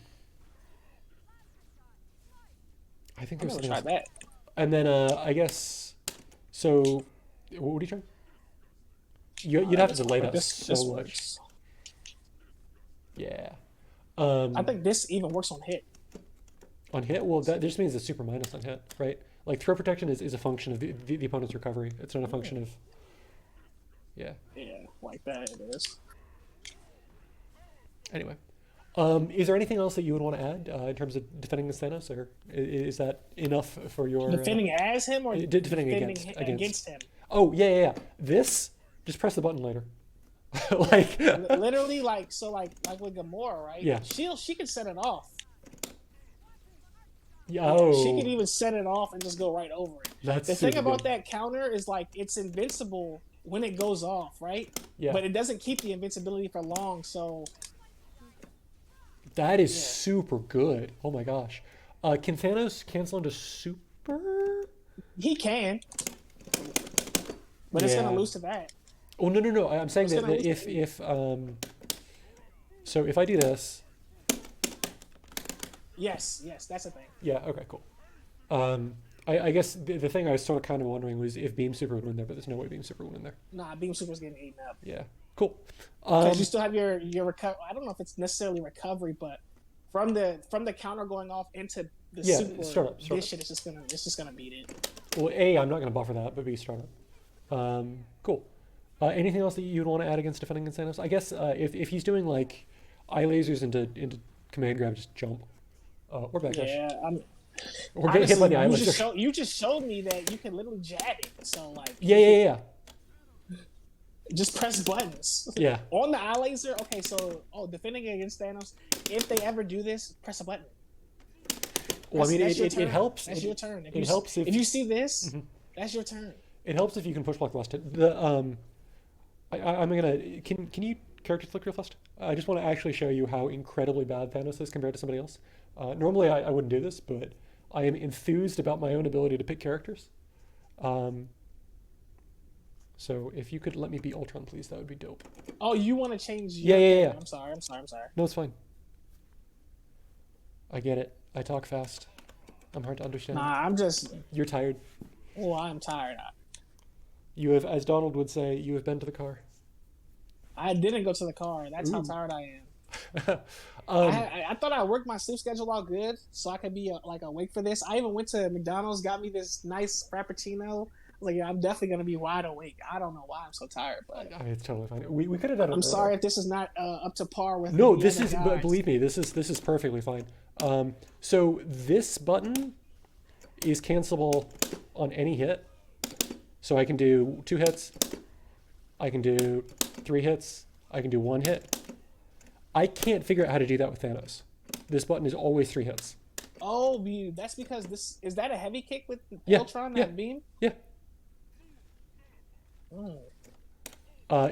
think there's something else. That. And then I guess so. What are you trying? You'd have to delay that so much. Yeah. I think this even works on hit. On hit, well, that just means it's super minus on hit, right? Like throw protection is a function of the opponent's recovery. It's not a function of. Yeah. Yeah, like that it is. Anyway, is there anything else that you would want to add in terms of defending the Thanos, or is that enough for your defending as him or defending against him? Oh yeah. This just press the button later. Like literally, like with Gamora, right? Yeah. She can set it off. Oh. She can even set it off and just go right over it. That's the thing about good. that counter is like it's invincible when it goes off, right? Yeah. But it doesn't keep the invincibility for long, so. That is super good. Oh my gosh. Can Thanos cancel into super? He can. But it's going to lose to that. Oh, no. I'm saying that so if I do this. Yes, that's a thing. Yeah, okay, cool. I guess the thing I was sort of kind of wondering was if Beam Super would win there, but there's no way Beam Super would win there. Nah, Beam Super's getting eaten up. Yeah, cool. Because you still have your recovery. I don't know if it's necessarily recovery, but from the counter going off into the super, startup. This shit is just gonna beat it. Well, A, I'm not gonna buffer that, but B, startup. Cool. Anything else that you'd want to add against defending against Thanos? I guess if he's doing like eye lasers into command grab, just jump or backdash. Yeah, or get hit by the eye laser. You just showed me that you can literally jab it. So like. Yeah. Just press buttons. Yeah. On the eye laser. Okay, so defending against Thanos. If they ever do this, press a button. Well, I mean, it helps. That's your turn. It helps if you see this. That's your turn. It helps if you can push block the last hit. I'm gonna. Can you character select real fast? I just want to actually show you how incredibly bad Thanos is compared to somebody else. Normally, I wouldn't do this, but I am enthused about my own ability to pick characters. Um, so if you could let me be Ultron, please, that would be dope. Oh, you want to change Yeah, your yeah, thing. yeah. I'm sorry. I'm sorry. I'm sorry. No, it's fine. I get it. I talk fast. I'm hard to understand. Nah, I'm just. You're tired. Oh, I'm tired. You have, as Donald would say, you have been to the car. I didn't go to the car. That's how Ooh. tired I am. Um, I thought I worked my sleep schedule out good, so I could be like awake for this. I even went to McDonald's, got me this nice frappuccino. I was like, yeah, I'm definitely gonna be wide awake. I don't know why I'm so tired, but it's totally fine. We could have done it I'm earlier. sorry if this is not up to par with. No, the this other is. But guys. believe me, this is perfectly fine. So this button is cancelable on any hit. So I can do 2 hits. I can do 3 hits. I can do 1 hit. I can't figure out how to do that with Thanos. This button is always 3 hits. Oh, that's because this is that a heavy kick with Yeah, Ultron yeah. that beam. Yeah. Mm.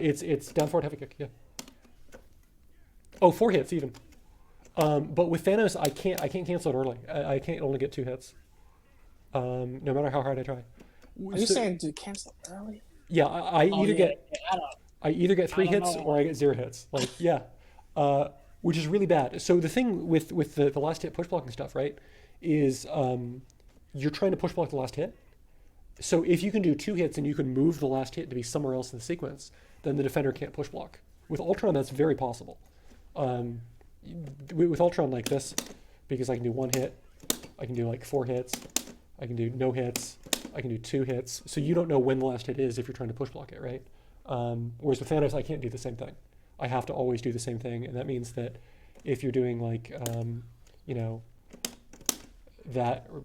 It's down forward heavy kick. Yeah. Oh, 4 hits even. But with Thanos, I can't cancel it early. I can't only get 2 hits. No matter how hard I try. Are you saying to cancel early? Yeah, I Oh, either yeah, get yeah, I don't. I either get 3 I don't hits know. or I get 0 hits. Like, yeah. Which is really bad. So the thing with the last hit push blocking stuff, right, is you're trying to push block the last hit. So if you can do 2 hits and you can move the last hit to be somewhere else in the sequence, then the defender can't push block. With Ultron, that's very possible. With Ultron like this, because I can do 1 hit, I can do like 4 hits, I can do no hits, I can do 2 hits. So you don't know when the last hit is if you're trying to push block it, right? Whereas with Thanos, I can't do the same thing. I have to always do the same thing, and that means that if you're doing like, you know, that or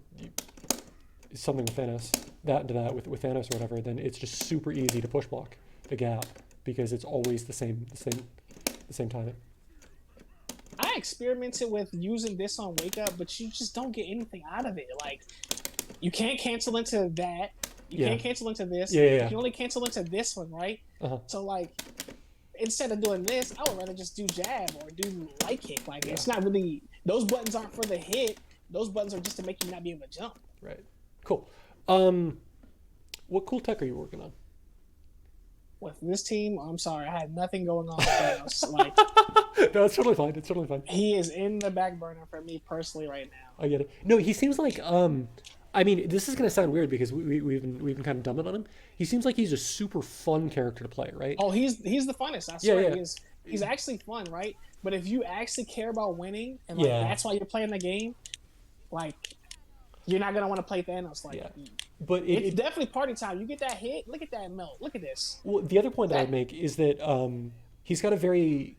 something with Thanos, that into that with Thanos or whatever, then it's just super easy to push block the gap because it's always the same timing. I experimented with using this on Wake Up, but you just don't get anything out of it. Like, you can't cancel into that. You Yeah. can't cancel into this. Yeah, yeah, yeah. You can only cancel into this one, right? Uh-huh. So, like, instead of doing this, I would rather just do jab or do light kick. Like, Yeah. it's not really... Those buttons aren't for the hit. Those buttons are just to make you not be able to jump. Right. Cool. What cool tech are you working on? With this team, I'm sorry, I had nothing going on with Thanos. Like, No, it's totally fine. It's totally fine. he is in the back burner for me personally right now. I get it. No, he seems like I mean, this is gonna sound weird because we've been kind of dumbing on him. He seems like he's a super fun character to play, right? Oh, he's the funnest. I swear yeah. he is. He's actually fun, right? But if you actually care about winning and like Yeah. that's why you're playing the game, like you're not gonna want to play Thanos. Like Yeah. But it's definitely party time. You get that hit, look at that melt. Look at this. well, the other point that I'd make is that he's got a very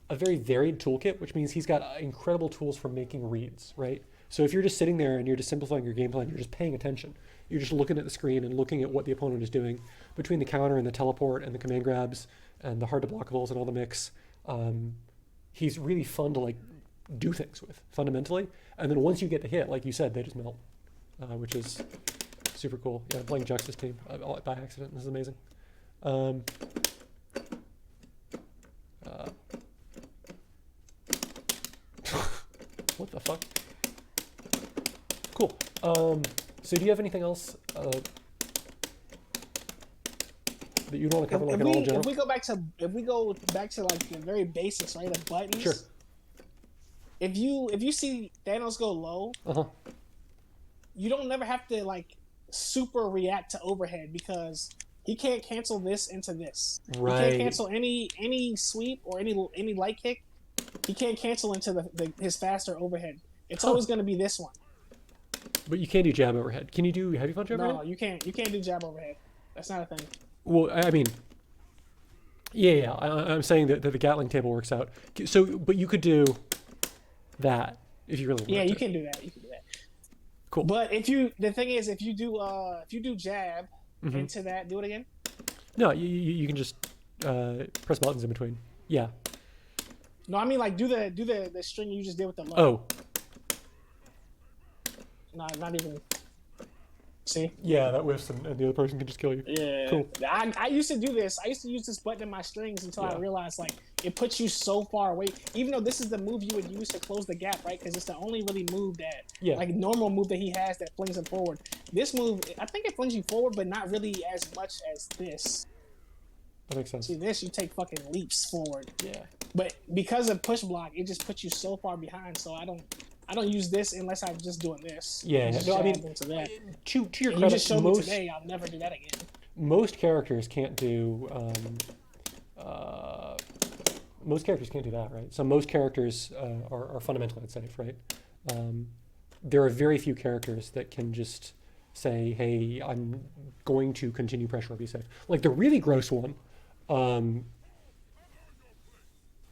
varied toolkit, which means he's got incredible tools for making reads, right? So if you're just sitting there and you're just simplifying your game plan, you're just paying attention. You're just looking at the screen and looking at what the opponent is doing between the counter and the teleport and the command grabs and the hard to blockables and all the mix. He's really fun to like do things with fundamentally. And then once you get the hit, like you said, they just melt, which is super cool. Yeah, I'm playing Jux's team by accident. This is amazing. What the fuck? Cool. So do you have anything else that you want to cover, like in all general? If we go back to like the very basics, right? The buttons. Sure. If you see Thanos go low, Uh-huh. you don't never have to like super react to overhead because he can't cancel this into this. Right. He can't cancel any sweep or any light kick. He can't cancel into his faster overhead. It's always going to be this one. But you can't do jab overhead. Can you do heavy punch overhead? No, you can't. You can't do jab overhead. That's not a thing. Well, I mean, yeah. I'm saying that the Gatling table works out. So, but you could do that if you really want. Yeah, to. you can do that. You can do that. Cool. But the thing is, if you do jab into that, do it again. No, you can just press buttons in between. Yeah. No, I mean like do the string you just did with the low. Oh. No, not even. See? Yeah, that whiffs, and the other person can just kill you. Yeah. Cool. I used to do this. I used to use this button in my strings until I Yeah. realized like it puts you so far away. Even though this is the move you would use to close the gap, right? Because it's the only really move that, Yeah. like normal move that he has that flings him forward. This move, I think it flings you forward, but not really as much as this. That makes sense. See, this you take fucking leaps forward. Yeah. But because of push block, it just puts you so far behind. So I don't use this unless I'm just doing this. Yeah. Just No, I mean, jab into that. to your And you credit, just showed me today. I'll never do that again. most characters can't do most characters can't do that, right? So most characters are fundamentally unsafe, right? There are very few characters that can just say, "Hey, I'm going to continue pressure or be safe." Like the really gross one,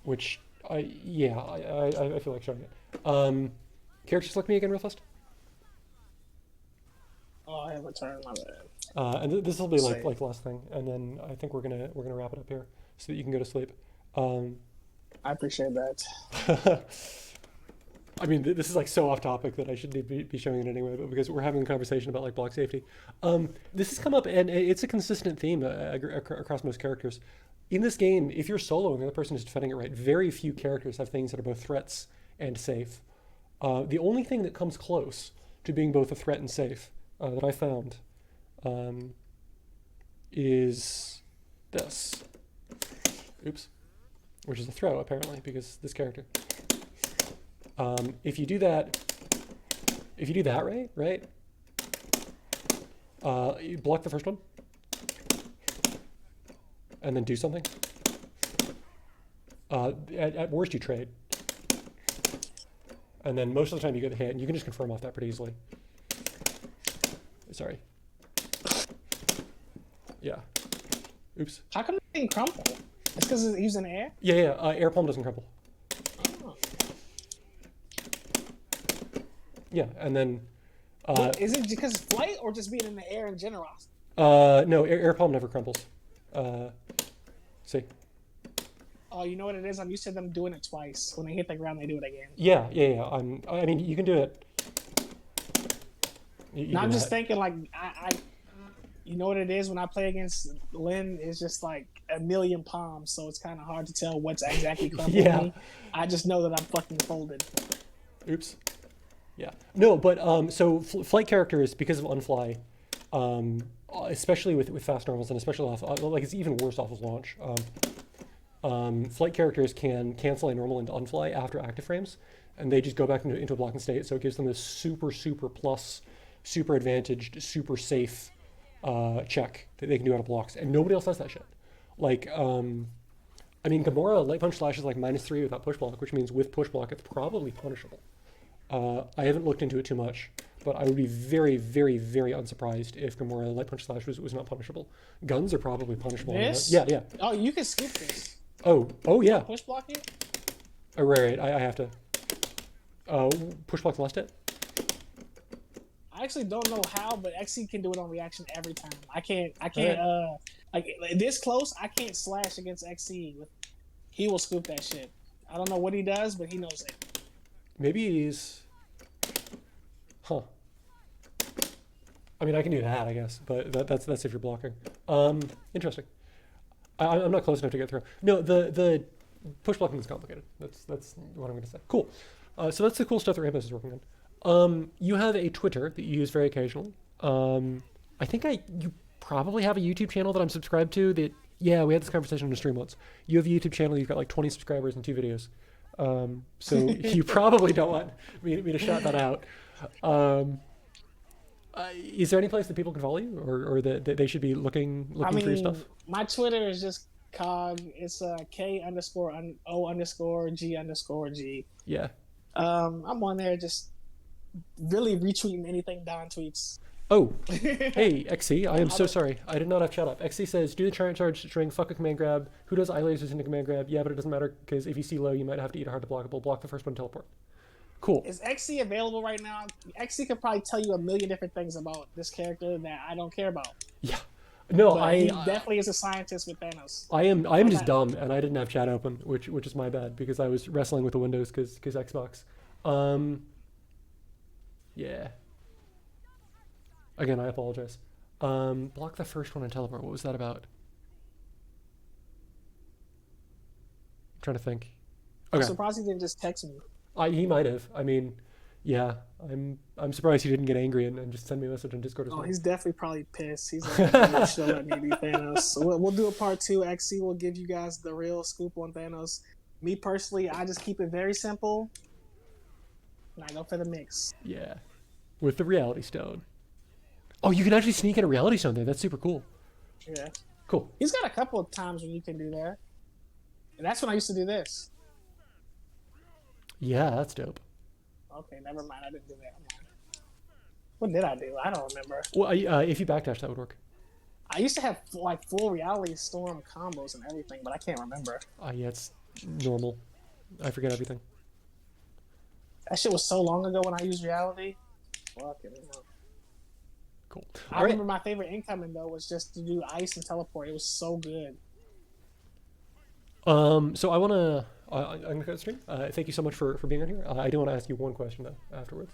which I feel like showing it. Characters select me again real fast. Oh, I have a turn. My bad. And this will be like Save. like the last thing, and then I think we're gonna wrap it up here so that you can go to sleep. I appreciate that. I mean, this is like so off topic that I shouldn't be showing it anyway, but because we're having a conversation about like block safety, this has come up, and it's a consistent theme across most characters. In this game, if you're solo and the other person is defending it right, very few characters have things that are both threats and safe. The only thing that comes close to being both a threat and safe that I found is this. Oops. Which is a throw, apparently, because this character. If you do that right? You block the first one, and then do something. At worst, you trade. And then most of the time you get the hit, and you can just confirm off that pretty easily. Sorry. Yeah. Oops. How come it didn't crumple? It's because he's in the air? Yeah. Air palm doesn't crumple. Oh. Yeah, and then. Is it because flight or just being in the air in general? No, air palm never crumbles. See. Oh, you know what it is? I'm used to them doing it twice. When they hit the ground, they do it again. Yeah. I mean, you can do it. Now I'm just thinking, like, you know what it is when I play against Lynn? It's just like a million palms, so it's kind of hard to tell what's exactly crumbling Yeah. me. I just know that I'm fucking folded. Oops. Yeah. No, but so flight characters, because of unfly, especially with fast normals, and especially off, like it's even worse off of launch. Flight characters can cancel a normal into unfly after active frames, and they just go back into a blocking state. So it gives them this super plus, super advantaged, super safe check that they can do out of blocks, and nobody else does that shit. Like, I mean, Gamora light punch slash is like -3 without push block, which means with push block it's probably punishable. I haven't looked into it too much, but I would be very, very, very unsurprised if Gamora light punch slash was not punishable. Guns are probably punishable. This? Yeah. Oh, you can scoop this. Oh yeah. Push block it? Oh, right. I have to. Push block the last hit. I actually don't know how, but XC can do it on reaction every time. I can't Alright. like this close, I can't slash against XC. He will scoop that shit. I don't know what he does, but he knows it. Maybe he's. Huh. I mean, I can do that, I guess, but that's if you're blocking. Interesting. I'm not close enough to get through. No, the push blocking is complicated. That's what I'm going to say. Cool. So that's the cool stuff that Ramos is working on. You have a Twitter that you use very occasionally. I think you probably have a YouTube channel that I'm subscribed to. That we had this conversation on the stream once. You have a YouTube channel. You've got like 20 subscribers and 2 videos. So you probably don't want me to shout that out. Is there any place that people can follow you, or that they should be looking for your stuff? My Twitter is just cog. It's K_O_G_G. Yeah. I'm on there just really retweeting anything Don tweets. Oh, hey, XC, I am so sorry. I did not have chat up. XC says, do the giant charge string, fuck a command grab. Who does eye lasers into command grab? Yeah, but it doesn't matter, because if you see low, you might have to eat a hard to blockable. Block the first one, teleport. Cool. Is XC available right now? XC could probably tell you a million different things about this character that I don't care about. Yeah. No, But he definitely is a scientist with Thanos. I am just dumb, and I didn't have chat open, which is my bad, because I was wrestling with the Windows, because Xbox. Yeah. Again, I apologize. Block the first one and teleport. What was that about? I'm trying to think. I'm Okay. surprised he didn't just text me. He might have. I mean, yeah. I'm surprised he didn't get angry and just send me a message on Discord as Oh, well. he's definitely probably pissed. He's like, "You should let me be Thanos." So we'll do a part 2. XC will give you guys the real scoop on Thanos. Me personally, I just keep it very simple. And I go for the mix. Yeah. With the reality stone. Oh, you can actually sneak in a reality stone there. That's super cool. Yeah. Cool. He's got a couple of times when you can do that. And that's when I used to do this. Yeah, that's dope. Okay, never mind. I didn't do that. What did I do? I don't remember. Well, if you backdash, that would work. I used to have like full reality storm combos and everything, but I can't remember. Yeah, it's normal. I forget everything. That shit was so long ago when I used reality. Fuck it. Cool. I remember my favorite incoming though was just to do ice and teleport. It was so good. So I'm gonna cut the stream. Thank you so much for being on here. I do want to ask you one question though afterwards.